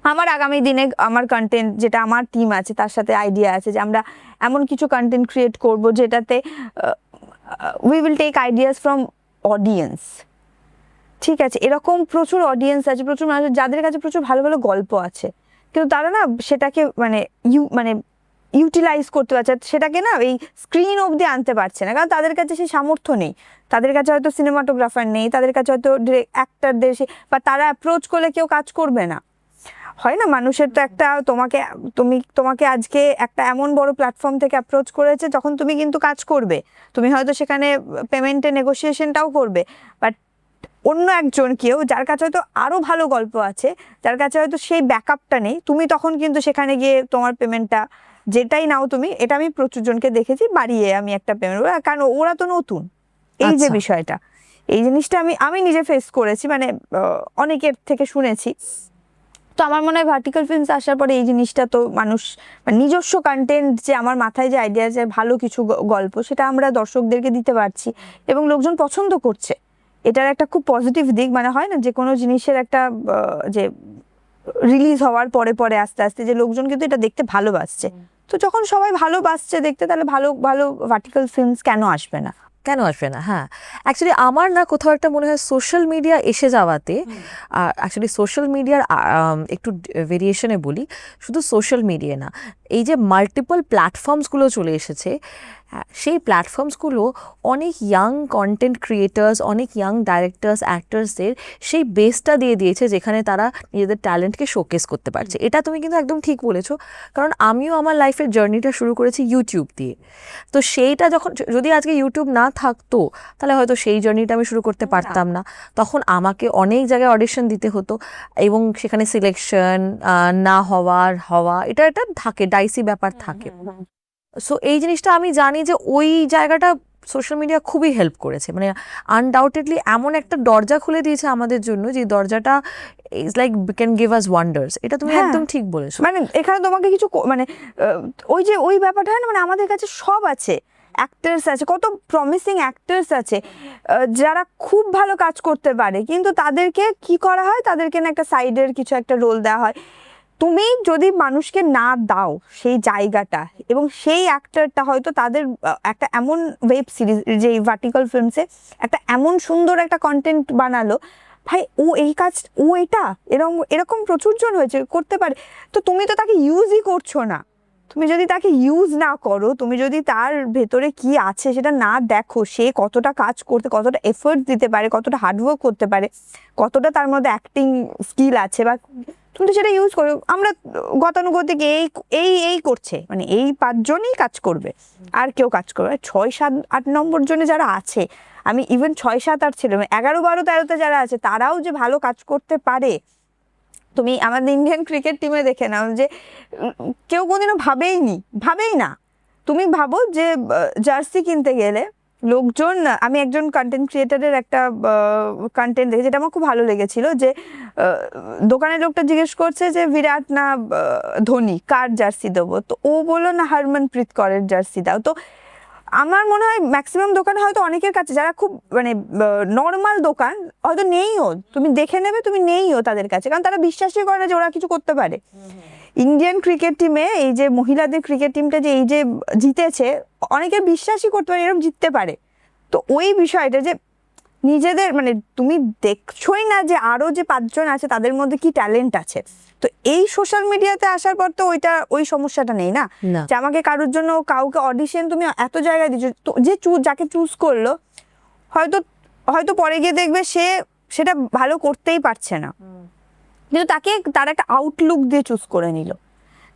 আমার আগামী দিনে আমার কন্টেন্ট, যেটা আমার টিম আছে তার সাথে আইডিয়া আছে যে আমরা এমন কিছু কন্টেন্ট ক্রিয়েট করব যেটাতে we will take ideas from audience. ঠিক আছে, এরকম প্রচুর অডিয়েন্স আছে, প্রচুর মানুষ যাদের কাছে প্রচুর ভালো ভালো গল্প আছে, কিন্তু তারা না সেটাকে মানে ইউটিলাইজ করতে পারছে, সেটাকে না এই স্ক্রিন অবধি আনতে পারছে না, কারণ তাদের কাছে সেই সামর্থ্য নেই, তাদের কাছে হয়তো সিনেমাটোগ্রাফার নেই, তাদের কাছে হয়তো অ্যাক্টরদের বা তারা অ্যাপ্রোচ করলে কেউ কাজ করবে না। হয় না মানুষের তো একটা তোমাকে আজকে একটা এমন বড় প্ল্যাটফর্ম থেকে অ্যাপ্রোচ করেছে, যখন তুমি কিন্তু কাজ করবে, তুমি হয়তো সেখানে পেমেন্টে নেগোসিয়েশনটাও করবে, বাট অন্য একজন কেউ যার কাছে হয়তো আরো ভালো গল্প আছে, যার কাছে হয়তো সেই ব্যাকআপটা নেই, তুমি তখন কিন্তু সেখানে গিয়ে তোমার পেমেন্টটা যেটাই নাও তুমি, এটা আমি প্রচুর জনকে দেখেছি, বাড়িয়ে আমি একটা পেমেন্ট, কারণ ওরা তো নতুন। এই যে আচ্ছা। বিষয়টা, এই জিনিসটা আমি নিজে ফেস করেছি, মানে অনেকের থেকে শুনেছি। তো আমার মনে হয় ভার্টিক্যাল ফিল্মস আসার পরে এই জিনিসটা তো মানুষ, মানে নিজস্ব কন্টেন্ট, যে আমার মাথায় যে আইডিয়া, যে ভালো কিছু গল্প, সেটা আমরা দর্শকদেরকে দিতে পারছি এবং লোকজন পছন্দ করছে। এটার একটা খুব পজিটিভ দিক, মানে হয় না যে কোনো জিনিসের একটা যে রিলিজ হওয়ার পরে পরে আস্তে আস্তে যে লোকজন কিন্তু এটা দেখতে ভালোবাসছে। তো যখন সবাই ভালোবাসছে দেখতে, তাহলে ভালো ভালো ভার্টিক্যাল ফিল্মস কেন আসবে না? কেন আসবে না? হ্যাঁ, অ্যাকচুয়ালি আমার না কোথাও একটা মনে হয় সোশ্যাল মিডিয়া এসে যাওয়াতে, অ্যাকচুয়ালি সোশ্যাল মিডিয়ার একটু ভেরিয়েশনে বলি, শুধু সোশ্যাল মিডিয়া না, এই যে মাল্টিপল প্ল্যাটফর্মসগুলো চলে এসেছে, সেই প্ল্যাটফর্মসগুলো অনেক ইয়াং কন্টেন্ট ক্রিয়েটার্স, অনেক ইয়াং ডাইরেক্টার্স, অ্যাক্টার্সদের সেই বেসটা দিয়ে দিয়েছে যেখানে তারা নিজেদের ট্যালেন্টকে শোকেস করতে পারছে। এটা তুমি কিন্তু একদম ঠিক বলেছো, কারণ আমিও আমার লাইফের জার্নিটা শুরু করেছি ইউটিউব দিয়ে। তো সেইটা যখন, যদি আজকে ইউটিউব না থাকতো তাহলে হয়তো সেই জার্নিটা আমি শুরু করতে পারতাম না। তখন আমাকে অনেক জায়গায় অডিশন দিতে হতো এবং সেখানে সিলেকশন না হওয়া এটা থাকে, ডাইসি ব্যাপার থাকে। সো এই জিনিসটা আমি জানি যে ওই জায়গাটা সোশ্যাল মিডিয়া খুবই হেল্প করেছে, মানে আনডাউটেডলি এমন একটা দরজা খুলে দিয়েছে আমাদের জন্য, যে দরজাটা is like can give us wonders. এটা তুমি একদম ঠিক বলেছো। মানে এখানে তোমাকে কিছু মানে ওই যে ওই ব্যাপারটা হয় না, মানে আমাদের কাছে সব আছে, অ্যাক্টার্স আছে, কত প্রমিসিং অ্যাক্টার্স আছে যারা খুব ভালো কাজ করতে পারে, কিন্তু তাদেরকে কি করা হয়, তাদেরকে না একটা সাইডের কিছু একটা রোল দেওয়া হয়। তুমি যদি মানুষকে না দাও সেই জায়গাটা, এবং সেই অ্যাক্টরটা হয়তো তাদের একটা এমন ওয়েব সিরিজ, যে ভার্টিক্যাল ফিল্মসে একটা এমন সুন্দর একটা কন্টেন্ট বানালো, ভাই ও এই কাজ, ও এটা এরকম এরকম প্রচুর জন হয়েছে করতে পারে, তো তুমি তো তাকে ইউজই করছো না। তুমি যদি তাকে ইউজ না করো, তুমি যদি তার ভেতরে কি আছে সেটা না দেখো, সে কতটা কাজ করতে, কতটা এফোর্ট দিতে পারে, কতটা হার্ডওয়ার্ক করতে পারে, কতটা তার মধ্যে অ্যাক্টিং স্কিল আছে, বা তুমি তো সেটা ইউজ করো। আমরা গতানুগতিক এই এই এই করছে, মানে এই 5 জনই কাজ করবে, আর কেউ কাজ করবে 6, 7, 8 নম্বর জনে যারা আছে, আমি ইভেন 6, 7, 8 ছেলে, 11, 12, 13তে যারা আছে, তারাও যে ভালো কাজ করতে পারে। তুমি আমাদের ইন্ডিয়ান ক্রিকেট টিমে দেখে নাও, যে কেউ কোনোদিনও ভাবেই না। তুমি ভাবো যে জার্সি কিনতে গেলে লোকজন, আমি একজন কন্টেন্ট ক্রিয়েটারের একটা কন্টেন্ট দেখেছি, যেটা আমার খুব ভালো লেগেছিল, যে দোকানের লোকটা জিজ্ঞেস করছে যে বিরাট না ধোনি, কার জার্সি দেবো, তো ও বললো না হরমনপ্রীত করের জার্সি দাও। তো আমার মনে হয় ম্যাক্সিমাম দোকান হয়তো অনেকের কাছে, যারা খুব মানে নর্মাল দোকান হয়তো নেইও, তুমি দেখে নেবে, তুমি নেইও তাদের কাছে, কারণ তারা বিশ্বাসই করে না যে ওরা কিছু করতে পারে। ইন্ডিয়ান ক্রিকেট টিমে এই যে মহিলাদের ক্রিকেট টিমটা যে এই যে জিতেছে, অনেকের বিশ্বাসই করতে পারে এরকম জিততে পারে। তো ওই বিষয়টা যে নিজেদের, মানে তুমি দেখছোই না যে আরো যে 5 জন আছে তাদের মধ্যে কি ট্যালেন্ট আছে। তো এই সোশ্যাল মিডিয়াতে আসার পর তো ওই সমস্যাটা নেই না, যে আমাকে কারোর জন্য কাউকে অডিশন তুমি এত জায়গায় দিচ্ছ, তো যে যাকে চুজ করলো, হয়তো হয়তো পরে গিয়ে দেখবে সেটা ভালো করতেই পারছে না, কিন্তু তার একটা আউটলুক দিয়ে চুজ করে নিল,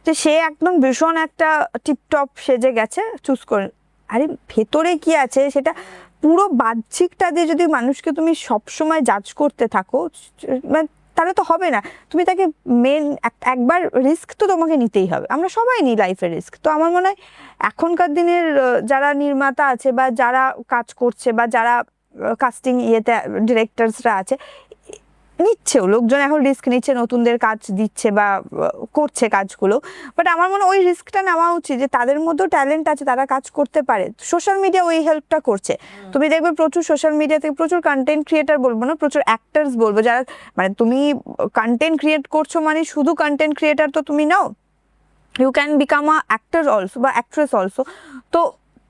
যে সে একদম ভীষণ একটা টিপটপ সেজে গেছে, চুজ করে। আরে ভেতরে কি আছে সেটা, পুরো বাহ্যিকটা দিয়ে যদি মানুষকে তুমি সবসময় জাজ করতে থাকো, মানে তাহলে তো হবে না। তুমি তাকে একবার রিস্ক তো তোমাকে নিতেই হবে, আমরা সবাই নিই লাইফের রিস্ক। তো আমার মনে হয় এখনকার দিনের যারা নির্মাতা আছে, বা যারা কাজ করছে, বা যারা কাস্টিং ইয়েতে ডিরেক্টরসরা আছে, নিচ্ছেও লোকজন এখন রিস্ক নিচ্ছে, নতুনদের কাজ দিচ্ছে বা করছে কাজগুলো, বাট আমার মনে হয় ওই রিস্কটা নেওয়া উচিত, যে তাদের মধ্যেও ট্যালেন্ট আছে, তারা কাজ করতে পারে। সোশ্যাল মিডিয়া ওই হেল্পটা করছে। তুমি দেখবে প্রচুর সোশ্যাল মিডিয়া থেকে প্রচুর কন্টেন্ট ক্রিয়েটার, বলবো না, প্রচুর অ্যাক্টার্স বলবো, যারা, মানে তুমি কন্টেন্ট ক্রিয়েট করছো মানে শুধু কন্টেন্ট ক্রিয়েটার তো তুমি now, you can become a actor also বা অ্যাক্ট্রেস অলসো। তো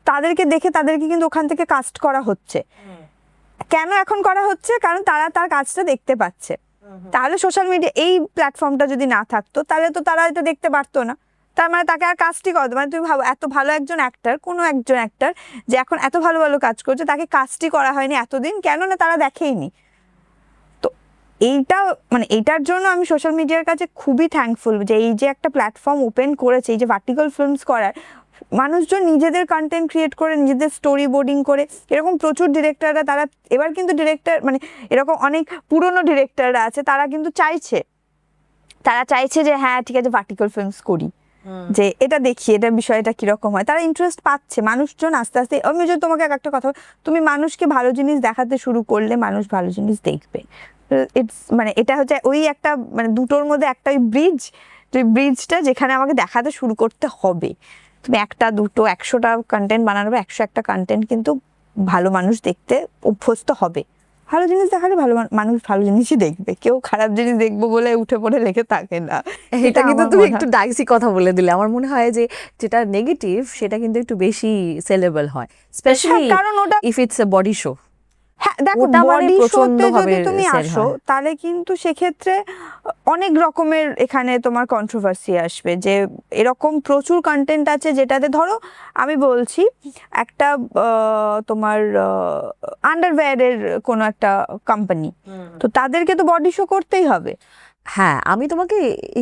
তাদেরকে দেখে তাদেরকে কিন্তু ওখান থেকে কাস্ট করা হচ্ছে। কেন এখন করা হচ্ছে? কারণ তারা তার কাজটা দেখতে পাচ্ছে। তাহলে সোশ্যাল মিডিয়া এই প্ল্যাটফর্মটা যদি না থাকতো, তাহলে তো তারা এটা দেখতে পারতো না। তার মানে তাকে আর কাস্টই করতো, মানে তুমি ভাবো এত ভালো একজন অ্যাক্টর, কোনো একজন অ্যাক্টর যে এখন এত ভালো ভালো কাজ করছে, তাকে কাস্টই করা হয়নি এতদিন, কেন না তারা দেখেইনি। তো এইটা মানে এইটার জন্য আমি সোশ্যাল মিডিয়ার কাছে খুবই থ্যাঙ্কফুল যে এই যে একটা প্ল্যাটফর্ম ওপেন করেছে, এই যে ভার্টিক্যাল ফিল্মস করার, মানুষজন নিজেদের কন্টেন্ট ক্রিয়েট করে, নিজেদের স্টোরি বোর্ডিং করে, এরকম প্রচুর ডিরেক্টররা, তারা এবার কিন্তু ডিরেক্টর মানে এরকম অনেক পুরনো ডিরেক্টররা আছে, তারা কিন্তু চাইছে যে হ্যাঁ ঠিক আছে ভার্টিক্যাল ফিল্মস করি, যে এটা দেখি এটা বিষয়টা কিরকম হয়, তারা ইন্টারেস্ট পাচ্ছে। মানুষজন আস্তে আস্তে, আমি যদি তোমাকে একটা কথা, তুমি মানুষকে ভালো জিনিস দেখাতে শুরু করলে মানুষ ভালো জিনিস দেখবে। ইটস মানে এটা হচ্ছে ওই একটা মানে দুটোর মধ্যে একটা ওই ব্রিজটা যেখানে আমাকে দেখাতে শুরু করতে হবে। তুমি একটা দুটো 100টা কন্টেন্ট বানাবে, 101টা কন্টেন্ট কিন্তু ভালো মানুষ দেখতে অভ্যস্ত হবে। ভালো জিনিস দেখালে ভালো মানুষ ভালো জিনিসই দেখবে, কেউ খারাপ জিনিস দেখবো বলে উঠে পড়ে লেগে থাকে না। এটা কিন্তু আমার তুমি মনে একটু ডাইসি কথা বলে দিলে। আমার মনে হয় যে যেটা নেগেটিভ সেটা কিন্তু একটু বেশি সেলেবল হয়, স্পেশালি কারণ ওটা if it's a body show. হ্যাঁ দেখো, ওটা মানে বডি শোতে প্রচন্ডভাবে যদি তুমি sell আসো হয়। তাহলে কিন্তু সেক্ষেত্রে অনেক রকমের এখানে তোমার কন্ট্রোভার্সি আসবে, যে এরকম প্রচুর কন্টেন্ট আছে যেটাতে ধরো আমি বলছি একটা তোমার আন্ডারওয়্যারের কোনো একটা কোম্পানি, তো তাদেরকে তো বডি শো করতেই হবে। হ্যাঁ, আমি তোমাকে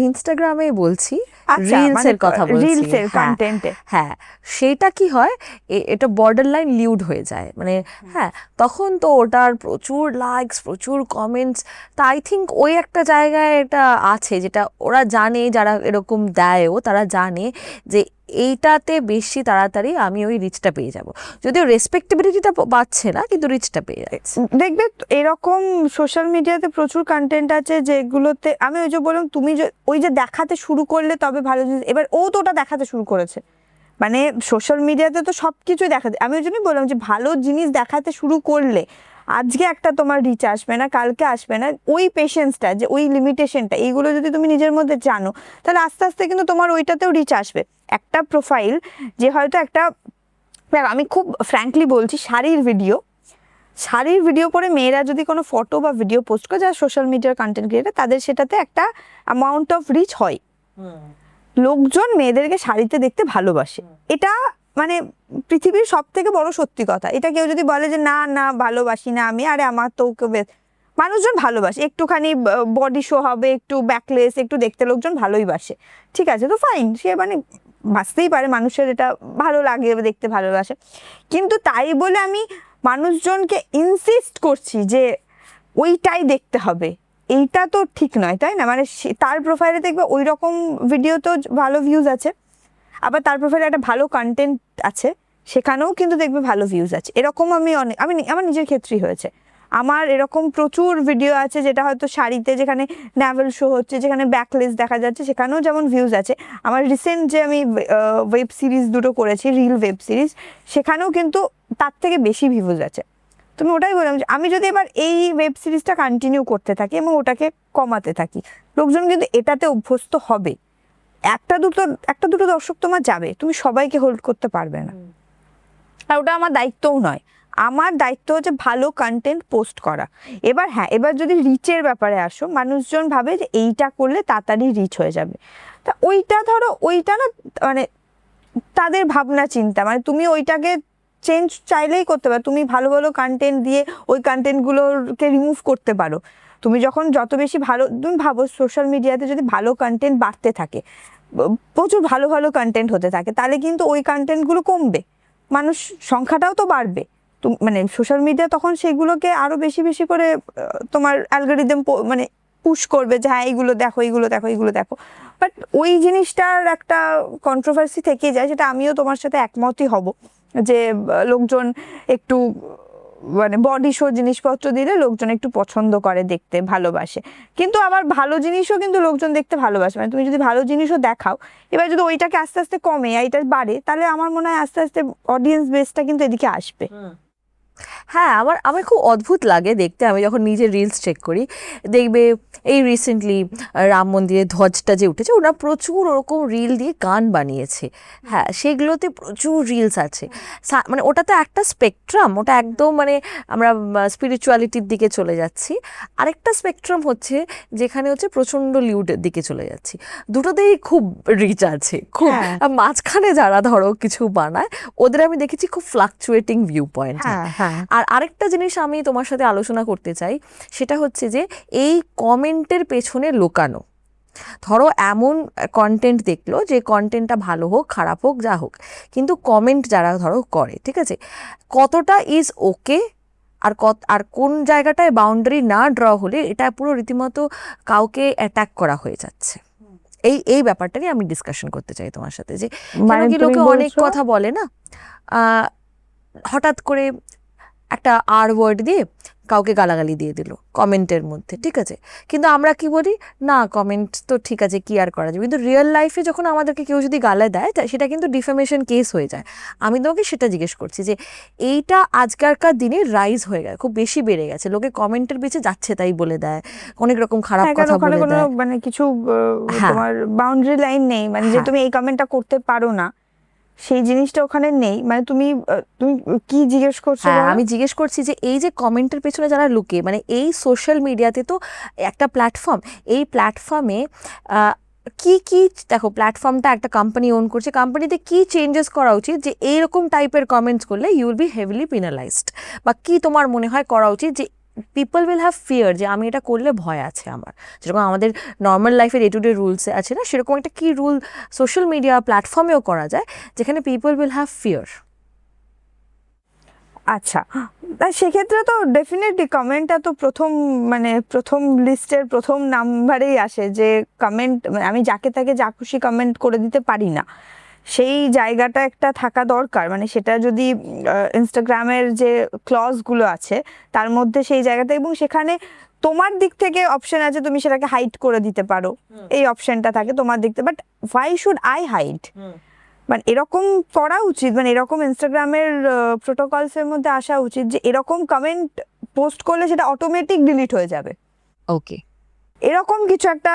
ইনস্টাগ্রামে বলছি, আচ্ছা, রিলস মানে এর কথা বলছি। রিলসের হ্যাঁ, কন্টেন্টে হ্যাঁ, সেটা কি হয়, এটা বর্ডার লাইন লিউড হয়ে যায়, মানে হ্যাঁ, তখন তো ওটার প্রচুর লাইকস, প্রচুর কমেন্টস। তা আই থিঙ্ক ওই একটা জায়গায় এটা আছে যেটা ওরা জানে, যারা এরকম দেয়ও তারা জানে যে এইটাতে বেশি তাড়াতাড়ি আমি ওই রিচটা পেয়ে যাব, যদিও রেসপেক্টেবিলিটিটা পাচ্ছে না কিন্তু রিচটা পেয়ে যাচ্ছে। দেখবে এরকম সোশ্যাল মিডিয়াতে প্রচুর কন্টেন্ট আছে যেগুলোতে আমি ওই যে বললাম, তুমি ওই যে দেখাতে শুরু করলে তবে ভালো জিনিস, এবার ও তো ওটা দেখাতে শুরু করেছে, মানে সোশ্যাল মিডিয়াতে তো সব কিছুই দেখাতে, আমি ওই জন্যই বললাম যে ভালো জিনিস দেখাতে শুরু করলে আজকে একটা তোমার রিচ আসবে না, কালকে আসবে না। ওই পেশেন্সটা, যে ওই লিমিটেশনটা, এইগুলো যদি তুমি নিজের মধ্যে জানো, তাহলে আস্তে আস্তে কিন্তু তোমার ওইটাতেও রিচ আসবে। একটা প্রোফাইল যে হয়তো একটা, আমি খুব ফ্র্যাঙ্কলি বলছি, শাড়ির ভিডিও করে মেয়েরা যদি কোনো ফটো বা ভিডিও পোস্ট করে, যারা সোশ্যাল মিডিয়ার কন্টেন্ট ক্রিয়েটার, তাদের সেটাতে একটা অ্যামাউন্ট অফ রিচ হয়, লোকজন মেয়েদেরকে শাড়িতে দেখতে ভালোবাসে। এটা মানে পৃথিবীর সব থেকে বড় সত্যি কথা। এটা কেউ যদি বলে যে না না ভালোবাসি না আমি, আরে আমার তো ওকে, মানুষজন ভালোবাসে, একটুখানি বডি শো হবে, একটু ব্যাকলেস, একটু দেখতে লোকজন ভালোই বাসে, ঠিক আছে, তো ফাইন, সে মানে বাঁচতেই পারে, মানুষের এটা ভালো লাগে, দেখতে ভালোবাসে। কিন্তু তাই বলে আমি মানুষজনকে ইনসিস্ট করছি যে ওইটাই দেখতে হবে, এইটা তো ঠিক নয়, তাই না? মানে তার প্রোফাইলে দেখবে ওই রকম ভিডিওতেও ভালো ভিউজ আছে, আবার তার প্রোফাইলে একটা ভালো কন্টেন্ট আছে, সেখানেও কিন্তু দেখবে ভালো ভিউজ আছে। এরকম আমি আমার নিজের ক্ষেত্রেই হয়েছে। আমার এরকম প্রচুর ভিডিও আছে যেটা হয়তো শাড়িতে, যেখানে ন্যাভেল শো হচ্ছে, যেখানে ব্যাকলেস দেখা যাচ্ছে, সেখানেও যেমন ভিউজ আছে। আমার রিসেন্ট যে আমি ওয়েব সিরিজ দুটো করেছি, রিল ওয়েব সিরিজ, সেখানেও কিন্তু তার থেকে বেশি ভিউজ আছে। তুমি ওটাই বললাম যে আমি যদি এবার এই ওয়েব সিরিজটা কন্টিনিউ করতে থাকি এবং ওটাকে কমাতে থাকি, লোকজন কিন্তু এটাতে অভ্যস্ত হবে। একটা দুটো দর্শক তোমার যাবে, তুমি সবাইকে হোল্ড করতে পারবে না, আর ওটা আমার দায়িত্বও নয়। আমার দায়িত্ব হচ্ছে ভালো কন্টেন্ট পোস্ট করা। এবার হ্যাঁ, এবার যদি রিচের ব্যাপারে আসো, মানুষজন ভাবে যে এইটা করলে তাড়াতাড়ি রিচ হয়ে যাবে, তা ওইটা ধরো ওইটা না, মানে তাদের ভাবনা চিন্তা, মানে তুমি ওইটাকে চেঞ্জ চাইলেই করতে পারো। তুমি ভালো ভালো কন্টেন্ট দিয়ে ওই কন্টেন্টগুলোকে রিমুভ করতে পারো। তুমি যখন যত বেশি ভালো, তুমি ভাবো সোশ্যাল মিডিয়াতে যদি ভালো কন্টেন্ট বাড়তে থাকে, প্রচুর ভালো ভালো কন্টেন্ট হতে থাকে, তাহলে কিন্তু ওই কন্টেন্টগুলো কমবে, মানুষ সংখ্যাটাও তো বাড়বে। মানে সোশ্যাল মিডিয়া তখন সেগুলোকে আরো বেশি বেশি করে তোমার অ্যালগরিদম মানে পুশ করবে যে হ্যাঁ এইগুলো দেখো, এইগুলো দেখো, এইগুলো দেখো। বাট ওই জিনিসটার একটা কন্ট্রোভার্সি থেকে যায়, যেটা আমিও তোমার সাথে একমতই হব, যে লোকজন একটু মানে বডি শো জিনিসপত্র দিলে লোকজন একটু পছন্দ করে, দেখতে ভালোবাসে। কিন্তু আবার ভালো জিনিসও কিন্তু লোকজন দেখতে ভালোবাসে, মানে তুমি যদি ভালো জিনিসও দেখাও, এবার যদি ওইটাকে আস্তে আস্তে কমে এইটা বাড়ে, তাহলে আমার মনে হয় আস্তে আস্তে অডিয়েন্স বেসটা কিন্তু এদিকে আসবে। হ্যাঁ, আমার খুব অদ্ভুত লাগে দেখতে। আমি যখন নিজে রিলস চেক করি, দেখবে এই রিসেন্টলি রাম মন্দিরের ধ্বজটা যে উঠেছে, ওরা প্রচুর ওরকম রিল দিয়ে গান বানিয়েছে। হ্যাঁ, সেগুলোতে প্রচুর রিলস আছে। মানে ওটা তো একটা স্পেকট্রাম, ওটা একদম মানে আমরা স্পিরিচুয়ালিটির দিকে চলে যাচ্ছি। আরেকটা স্পেকট্রাম হচ্ছে যেখানে হচ্ছে প্রচণ্ড লিউডের দিকে চলে যাচ্ছি। দুটোতেই খুব রিচ আছে, খুব। মাঝখানে যারা ধরো কিছু বানায়, ওদের আমি দেখেছি খুব ফ্লাকচুয়েটিং ভিউ পয়েন্ট। আর আরেকটা জিনিস আমি তোমার সাথে আলোচনা করতে চাই, সেটা হচ্ছে যে এই কমেন্টের পেছনে লুকানো, ধরো এমন কন্টেন্ট দেখলো যে কন্টেন্টটা ভালো হোক খারাপ হোক যা হোক, কিন্তু কমেন্ট যারা ধরো করে, ঠিক আছে, কতটা ইজ ওকে, আর কোন জায়গাটায় বাউন্ডারি না ড্র হলে এটা পুরো রীতিমতো কাউকে অ্যাটাক করা হয়ে যাচ্ছে, এই ব্যাপারটা নিয়ে আমি ডিসকাশন করতে চাই তোমার সাথে। যে কেন কি লোকে অনেক কথা বলে না, হঠাৎ করে একটা ওয়ার্ড দিয়ে কাউকে গালাগালি দিয়ে দিল কমেন্টের মধ্যে, ঠিক আছে, কিন্তু আমরা কি বলি, না কমেন্ট তো ঠিক আছে কি আর করা যাবে, কিন্তু রিয়েল লাইফে যখন আমাদেরকে কেউ যদি গালা দেয় সেটা কিন্তু ডিফেমেশন কেস হয়ে যায়। আমি তোমাকে সেটা জিজ্ঞেস করছি যে এইটা আজকালকার দিনে রাইজ হয়ে গেছে, খুব বেশি বেড়ে গেছে, লোকে কমেন্টের পিছে যাচ্ছে তাই বলে দেয়, অনেক রকম খারাপ কথা বলে দেয়, মানে কিছু তোমার বাউন্ডারি লাইন নেই, মানে যে তুমি এই কমেন্টটা করতে পারো না সেই জিনিসটা ওখানে নেই, মানে তুমি কি জিজ্ঞেস করছো? আমি জিজ্ঞেস করছি যে এই যে কমেন্টের পেছনে যারা লুকে, মানে এই সোশ্যাল মিডিয়াতে তো একটা প্ল্যাটফর্ম, এই প্ল্যাটফর্মে কি কি, দেখো প্ল্যাটফর্মটা একটা কোম্পানি ওন করছে, কোম্পানিতে কি চেঞ্জেস করা উচিত যে এইরকম টাইপের কমেন্টস করলে you will be heavily penalized, বা কি তোমার মনে হয় করা উচিত যে পিপল উইল হ্যাভ ফিয়ার, যে আমি এটা করলে ভয় আছে আমার, যেরকম আমাদের নর্মাল লাইফের ডে টু ডে রুলসে আছে না, সেরকম একটা কি রুল সোশ্যাল মিডিয়া প্ল্যাটফর্মেও করা যায় যেখানে পিপল উইল হ্যাভ ফিয়ার? আচ্ছা, সেক্ষেত্রে তো ডেফিনেটলি কমেন্টটা তো প্রথম লিস্টের প্রথম নাম্বারেই আসে, যে কমেন্ট আমি যাকে তাকে যা খুশি কমেন্ট করে দিতে পারি না, সেই জায়গাটা একটা থাকা দরকার। মানে সেটা যদি ইনস্টাগ্রামের যে ক্লজগুলো আছে তার মধ্যে সেই জায়গাটা, এবং সেখানে তোমার দিক থেকে অপশন আছে, তুমি সেটাকে হাইড করে দিতে পারো, এই অপশনটা থাকে তোমার দিক থেকে, but why should I hide? মানে এরকম করা উচিত, মানে এরকম ইনস্টাগ্রামের প্রোটোকলসের মধ্যে আসা উচিত যে এরকম কমেন্ট পোস্ট করলে সেটা অটোমেটিক ডিলিট হয়ে যাবে। ওকে, এরকম কিছু একটা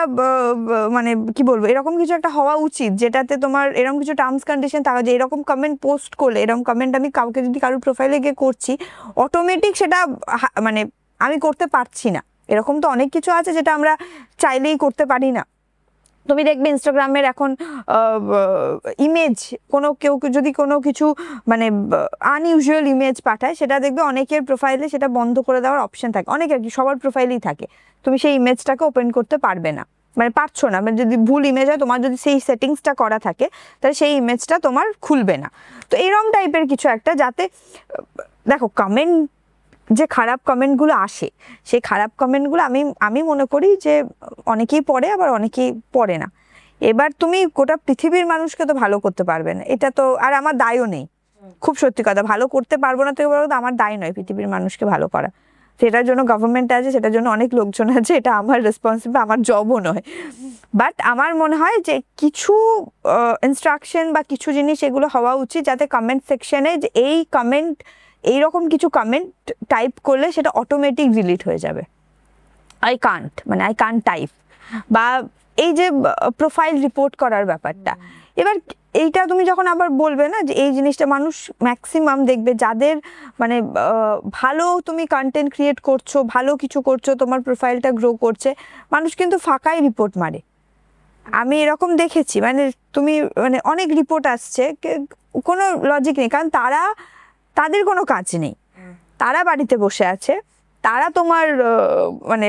মানে কি বলবো, এরকম কিছু একটা হওয়া উচিত যেটাতে তোমার এরকম কিছু টার্মস কন্ডিশন থাকা, যে এরকম কমেন্ট পোস্ট করলে, এরকম কমেন্ট আমি কাউকে যদি কারোর প্রোফাইলে গিয়ে করছি, অটোমেটিক সেটা মানে আমি করতে পারছি না। এরকম তো অনেক কিছু আছে যেটা আমরা চাইলেই করতে পারি না। তুমি দেখবে ইনস্টাগ্রামের এখন ইমেজ, কেউ যদি কোনো কিছু মানে আনইউজুয়াল ইমেজ পাঠায়, সেটা দেখবে অনেকের প্রোফাইলে সেটা বন্ধ করে দেওয়ার অপশন থাকে, অনেকের কি সবার প্রোফাইলেই থাকে, তুমি সেই ইমেজটাকে ওপেন করতে পারবে না, মানে পারছো না, মানে যদি ভুল ইমেজ হয়, তোমার যদি সেই সেটিংসটা করা থাকে তাহলে সেই ইমেজটা তোমার খুলবে না। তো এরকম টাইপের কিছু একটা, যাতে দেখো কমেন্ট যে খারাপ কমেন্টগুলো আসে, সেই খারাপ কমেন্টগুলো আমি মনে করি যে অনেকেই পড়ে, আবার অনেকেই পড়ে না। এবার তুমি গোটা পৃথিবীর মানুষকে তো ভালো করতে পারবে না, এটা তো আর আমার দায়ও নেই, খুব সত্যি কথা, ভালো করতে পারবো না তো আমার দায় নয় পৃথিবীর মানুষকে ভালো করা, সেটার জন্য গভর্নমেন্ট আছে, সেটার জন্য অনেক লোকজন আছে, এটা আমার রেসপন্সিবল, আমার জবও নয়। বাট আমার মনে হয় যে কিছু ইনস্ট্রাকশন বা কিছু জিনিস এগুলো হওয়া উচিত, যাতে কমেন্ট সেকশনে যে এইরকম কিছু কমেন্ট টাইপ করলে সেটা অটোমেটিক ডিলিট হয়ে যাবে, আই কান্ট টাইপ, বা এই যে প্রোফাইল রিপোর্ট করার ব্যাপারটা। এবার এইটা তুমি যখন আবার বলবে না যে এই জিনিসটা মানুষ ম্যাক্সিমাম দেখবে, যাদের মানে ভালো তুমি কন্টেন্ট ক্রিয়েট করছো, ভালো কিছু করছো, তোমার প্রোফাইলটা গ্রো করছে, মানুষ কিন্তু ফাঁকাই রিপোর্ট মারে। আমি এরকম দেখেছি, মানে মানে অনেক রিপোর্ট আসছে, কোনো লজিক নেই, কারণ তাদের কোনো কাজ নেই, তারা বাড়িতে বসে আছে, তারা তোমার মানে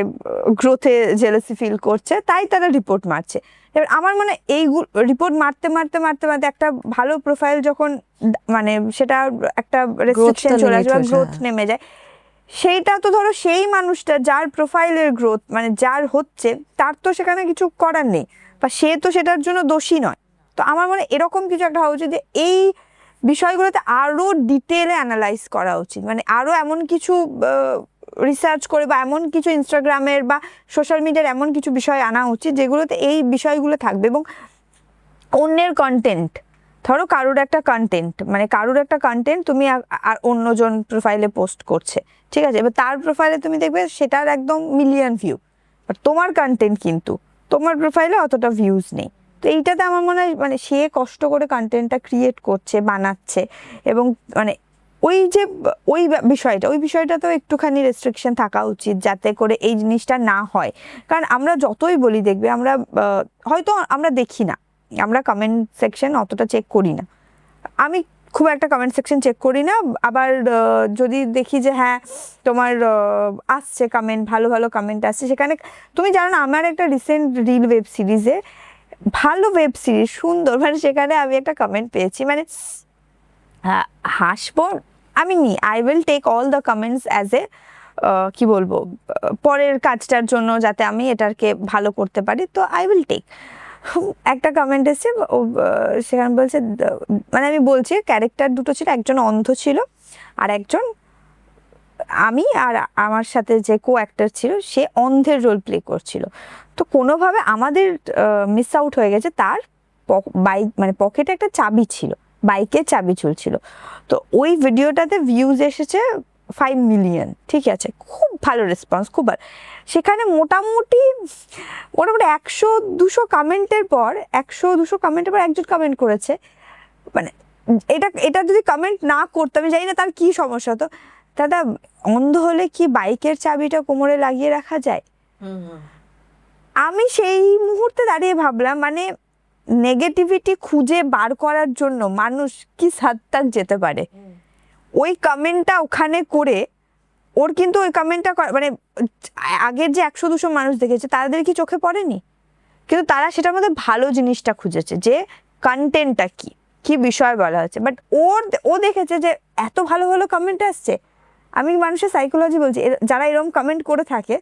গ্রোথে জেলাসি ফিল করছে, তাই তারা রিপোর্ট মারছে। এবার আমার মানে এই রিপোর্ট মারতে মারতে মারতে মারতে একটা ভালো প্রোফাইল যখন মানে সেটা একটা রেস্ট্রিকশন চলে আসে বা গ্রোথ নেমে যায়, সেইটা তো ধরো সেই মানুষটা যার প্রোফাইলের গ্রোথ মানে যার হচ্ছে, তার তো সেখানে কিছু করার নেই, বা সে তো সেটার জন্য দোষী নয়। তো আমার মনে এরকম কিছু একটা হওয়া উচিত যে এই বিষয়গুলোতে আরো ডিটেলে অ্যানালাইজ করা উচিত, মানে আরো এমন কিছু রিসার্চ করে, বা এমন কিছু ইনস্টাগ্রামের বা সোশ্যাল মিডিয়ার এমন কিছু বিষয় আনা উচিত যেগুলোতে এই বিষয়গুলো থাকবে। এবং অন্যের কন্টেন্ট, ধরো কারোর একটা কন্টেন্ট তুমি আর অন্যজন প্রোফাইলে পোস্ট করছে, ঠিক আছে, এবার তার প্রোফাইলে তুমি দেখবে সেটার একদম মিলিয়ন ভিউ, বাট তোমার কন্টেন্ট কিন্তু তোমার প্রোফাইলে অতটা ভিউজ নেই। তো এইটাতে আমার মনে হয় মানে সে কষ্ট করে কন্টেন্টটা ক্রিয়েট করছে, বানাচ্ছে, এবং মানে ওই বিষয়টা তো একটুখানি রেস্ট্রিকশন থাকা উচিত, যাতে করে এই জিনিসটা না হয়। কারণ আমরা যতই বলি, দেখবে আমরা হয়তো আমরা দেখি না, আমরা কমেন্ট সেকশন অতটা চেক করি না, আমি খুব একটা কমেন্ট সেকশন চেক করি না। আবার যদি দেখি যে হ্যাঁ তোমার আসছে কমেন্ট, ভালো ভালো কমেন্ট আসছে, সেখানে তুমি জানো না আমার একটা রিসেন্ট রিল ওয়েব সিরিজে, ভালো ওয়েব সিরিজ সুন্দর, মানে সেখানে আমি একটা কমেন্ট পেয়েছি, মানে হাসবো আমি নি, I will take all the comments as a কি বলবো পরের কাজটার জন্য, যাতে আমি এটাকে ভালো করতে পারি, তো আই উইল টেক। একটা কমেন্ট এসেছে, সেখানে বলছে, মানে আমি বলছি ক্যারেক্টার দুটো ছিল, একজন অন্ধ ছিল আর একজন, আমি আর আমার সাথে যে কো অ্যাক্টর ছিল সে অন্ধের রোল প্লে করছিল। তো কোনোভাবে আমাদের মিস আউট হয়ে গেছে, তার বাইক মানে পকেটে একটা চাবি ছিল, বাইকের চাবি ঝুলছিল। তো ওই ভিডিওটাতে ভিউজ এসেছে 5 মিলিয়ন, ঠিক আছে, খুব ভালো রেসপন্স, খুব ভালো। সেখানে মোটামুটি 100-200 কমেন্টের পর, 100-200 কমেন্টের পর একজন কমেন্ট করেছে, মানে এটা যদি কমেন্ট না করতাম, আমি জানি না তার কি সমস্যা হতো, দাদা অন্ধ হলে কি বাইকের চাবিটা কোমরে লাগিয়ে রাখা যায়? আমি সেই মুহূর্তে দাঁড়িয়ে ভাবলাম, মানে নেগেটিভিটি খুঁজে বার করার জন্য মানুষ কি হাদ তাক যেতে পারে। ওই কমেন্টটা ওখানে করে, ওর কিন্তু ওই কমেন্টটা মানে আগের যে 100-200 মানুষ দেখেছে তাদের কি চোখে পড়েনি? কিন্তু তারা সেটার মধ্যে ভালো জিনিসটা খুঁজেছে, যে কন্টেন্টটা কি কি বিষয় বলা হচ্ছে। বাট ও দেখেছে যে এত ভালো ভালো কমেন্ট আসছে। আমি মানুষের সাইকোলজি বলছি, যারা এরকম কমেন্ট করে থাকে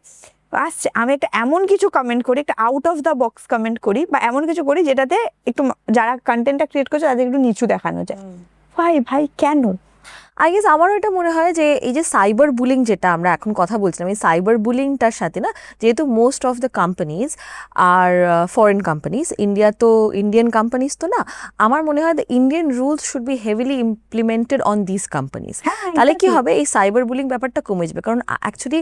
আসছে, আমি একটা এমন কিছু কমেন্ট করি, একটা out of the box comment করি, বা এমন কিছু করি যেটাতে একটু যারা কন্টেন্টটা ক্রিয়েট করছে তাদের একটু নিচু দেখানো যায়। ভাই কেন? আই গেস আমারও এটা মনে হয় যে এই যে সাইবার বুলিং যেটা আমরা এখন কথা বলছিলাম, এই সাইবার বুলিংটার সাথে না, যেহেতু most of the companies are foreign companies, India তো ইন্ডিয়ান কোম্পানিজ তো না, আমার মনে হয় the Indian rules should be heavily implemented on this companies. তাহলে কি হবে, এই সাইবার বুলিং ব্যাপারটা কমে যাবে। কারণ অ্যাকচুয়ালি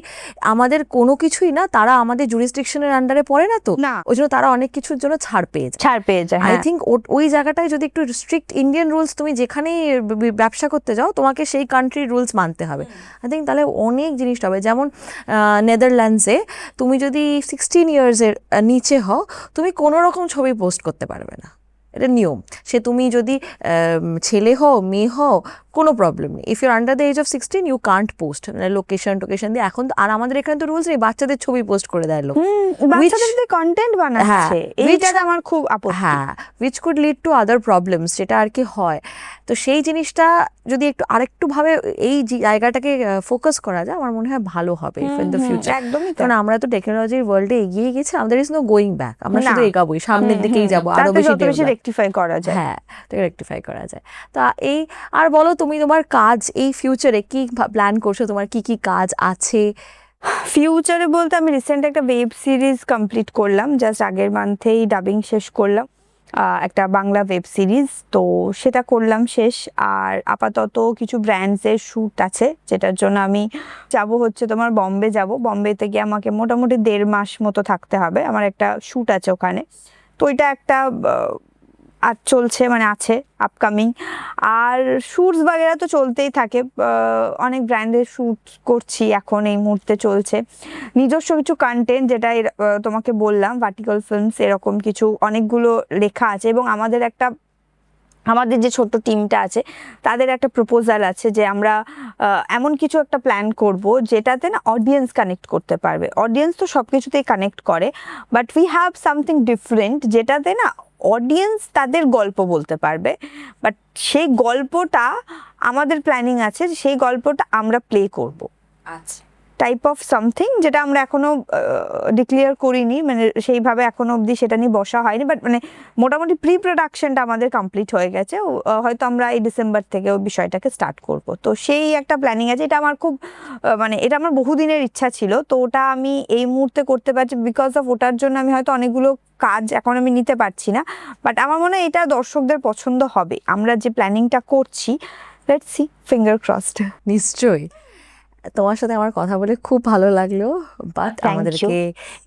আমাদের কোনো কিছুই না, তারা আমাদের জুরিসডিকশনের আন্ডারে পড়ে না, তো না, ওই জন্য তারা অনেক কিছুর জন্য ছাড় পেয়ে যায়। আই থিঙ্ক ওই জায়গাটায় যদি একটু স্ট্রিক্ট ইন্ডিয়ান রুলস, তুমি যেখানেই ব্যবসা করতে যাও তোমাকে সেই কান্ট্রির রুলস মানতে হবে, আই থিঙ্ক তাহলে অনেক জিনিসটা হবে। যেমন নেদারল্যান্ডসে তুমি যদি 16 ইয়ার্সের নিচে হও, তুমি কোনো রকম ছবি পোস্ট করতে পারবে না, এটা নিয়ম। সে তুমি যদি ছেলে হও মেয়ে হও, কোনো প্রবলেম নেই। If your under the age of 16 you can't post, মানে লোকেশন দিয়ে। এখন আর আমাদের এখানে তো রুলস নেই, বাচ্চাদের ছবি পোস্ট করে দেয় লোক, বাচ্চাদের কন্টেন্ট বানাচ্ছে, এইটাতে আমার খুব আপত্তি। হ্যাঁ, which could lead to other problems, যেটা আর কি হয়। তো সেই জিনিসটা যদি একটু আরেকটু ভাবে এই জায়গাটাকে ফোকাস করা যায়, আমার মনে হয় ভালো হবে ইন দ্য ফিউচার। একদমই, কারণ আমরা তো টেকনোলজির ওয়ার্ল্ডে এগিয়ে গেছি, আমাদের ইজ নো গোয়িং ব্যাক, আমরা শুধু এগাবোই, সামনের দিকেই যাবো, আরো বেশি রেকটিফাই করা যায়। হ্যাঁ, রেকটিফাই করা যায়। তা এই, আর বলো তুমি তোমার কাজ এই ফিউচারে কি প্ল্যান করছো, তোমার কি কি কাজ আছে? ফিউচারে বলতে আমি রিসেন্ট একটা ওয়েব সিরিজ কমপ্লিট করলাম, জাস্ট আগের মান্থেই ডাবিং শেষ করলাম, একটা বাংলা ওয়েব সিরিজ, তো সেটা করলাম শেষ। আর আপাতত কিছু ব্র্যান্ডসের শ্যুট আছে, যেটার জন্য আমি যাব হচ্ছে তোমার বম্বে যাব। বম্বেতে গিয়ে আমাকে মোটামুটি 1.5 মাস মতো থাকতে হবে, আমার একটা শ্যুট আছে ওখানে। তো ওইটা একটা আর চলছে, মানে আছে আপকামিং। আর শ্যুটস বাগেরা তো চলতেই থাকে, অনেক ব্র্যান্ডের শ্যুট করছি এখন এই মুহূর্তে চলছে। নিজস্ব কিছু কন্টেন্ট, যেটা তোমাকে বললাম ভার্টিক্যাল ফিল্মস, এরকম কিছু অনেকগুলো লেখা আছে। এবং আমাদের যে ছোট্ট টিমটা আছে তাদের একটা প্রপোজাল আছে, যে আমরা এমন কিছু একটা প্ল্যান করব যেটাতে না অডিয়েন্স কানেক্ট করতে পারবে। অডিয়েন্স তো সব কিছুতেই কানেক্ট করে, but we have something different, যেটাতে না অডিয়েন্স তাদের গল্প বলতে পারবে। বাট সেই গল্পটা আমাদের প্ল্যানিং আছে, সেই গল্পটা আমরা প্লে করব। আচ্ছা, টাইপ অফ সামথিং, যেটা আমরা এখনো ডিক্লেয়ার করিনি, মানে সেইভাবে এখনো অবধি সেটা নিয়ে বসা হয়নি। বাট মানে মোটামুটি প্রি প্রোডাকশনটা আমাদের কমপ্লিট হয়ে গেছে, হয়তো আমরা এই ডিসেম্বর থেকে ওই বিষয়টাকে স্টার্ট করব। তো সেই একটা প্ল্যানিং আছে, এটা আমার খুব মানে এটা আমার বহুদিনের ইচ্ছা ছিল, তো ওটা আমি এই মুহূর্তে করতে পারছি। বিকজ অফ ওটার জন্য আমি হয়তো অনেকগুলো কাজ এখন আমি নিতে পারছি না, বাট আমার মনে হয় এটা দর্শকদের পছন্দ হবে, আমরা যে প্ল্যানিংটা করছি। Let's see, finger crossed. নিশ্চয়ই। তোমার সাথে আমার কথা বলে খুব ভালো লাগলো, বাট আমাদেরকে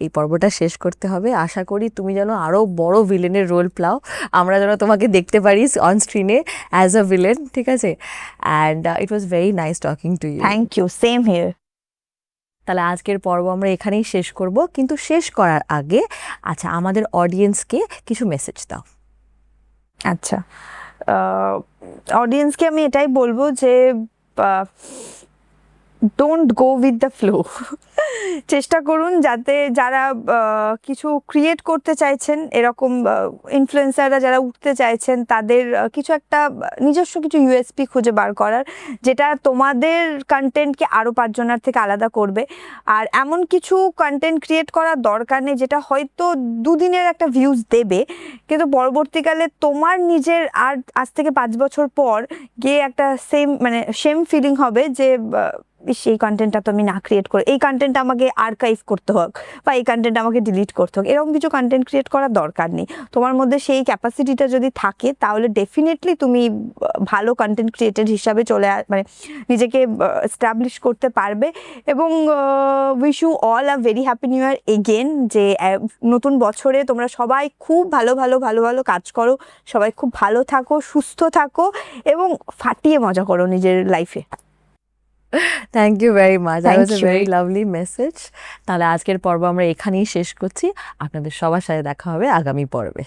এই পর্বটা শেষ করতে হবে। আশা করি তুমি যেন আরো বড় ভিলেনের রোল প্লাও, আমরা যেন তোমাকে দেখতে পারি অন স্ক্রিনে অ্যাজ আ ভিলেন, ঠিক আছে? And it was very nice talking to you. Thank you, same here. তাহলে আজকের পর্ব আমরা এখানেই শেষ করব, কিন্তু শেষ করার আগে আচ্ছা আমাদের অডিয়েন্সকে কিছু মেসেজ দাও। আচ্ছা, অডিয়েন্সকে আমি এটাই বলবো যে don't go with the flow. চেষ্টা করুন যাতে যারা কিছু ক্রিয়েট করতে চাইছেন, এরকম ইনফ্লুয়েন্সাররা যারা উঠতে চাইছেন, তাদের কিছু একটা নিজস্ব কিছু ইউএসপি খুঁজে বার করার, যেটা তোমাদের কন্টেন্টকে আরও পাঁচজনের থেকে আলাদা করবে। আর এমন কিছু কন্টেন্ট ক্রিয়েট করার দরকার নেই যেটা হয়তো দুদিনের একটা ভিউজ দেবে, কিন্তু পরবর্তীকালে তোমার নিজের আর আজ থেকে 5 বছর পর গিয়ে একটা সেম ফিলিং হবে যে এই কন্টেন্টটা তো আমি না ক্রিয়েট করে, এই কন্টেন্ট আমাকে আর্কাইভ করতে হোক বা এই কন্টেন্ট আমাকে ডিলিট করতে হোক, এরকম কিছু কন্টেন্ট ক্রিয়েট করার দরকার নেই। তোমার মধ্যে সেই ক্যাপাসিটিটা যদি থাকে তাহলে ডেফিনেটলি তুমি ভালো কন্টেন্ট ক্রিয়েটর হিসাবে নিজেকে এস্টাবলিশ করতে পারবে। এবং wish you all a very happy new year again, যে নতুন বছরে তোমরা সবাই খুব ভালো ভালো ভালো ভালো কাজ করো, সবাই খুব ভালো থাকো, সুস্থ থাকো এবং ফাটিয়ে মজা করো নিজের লাইফে। Thank you very much, that Thank was a you. Very lovely message. তাহলে আজকের পর্ব আমরা এখানেই শেষ করছি। আপনাদের সবার সাথে দেখা হবে আগামী পর্বে।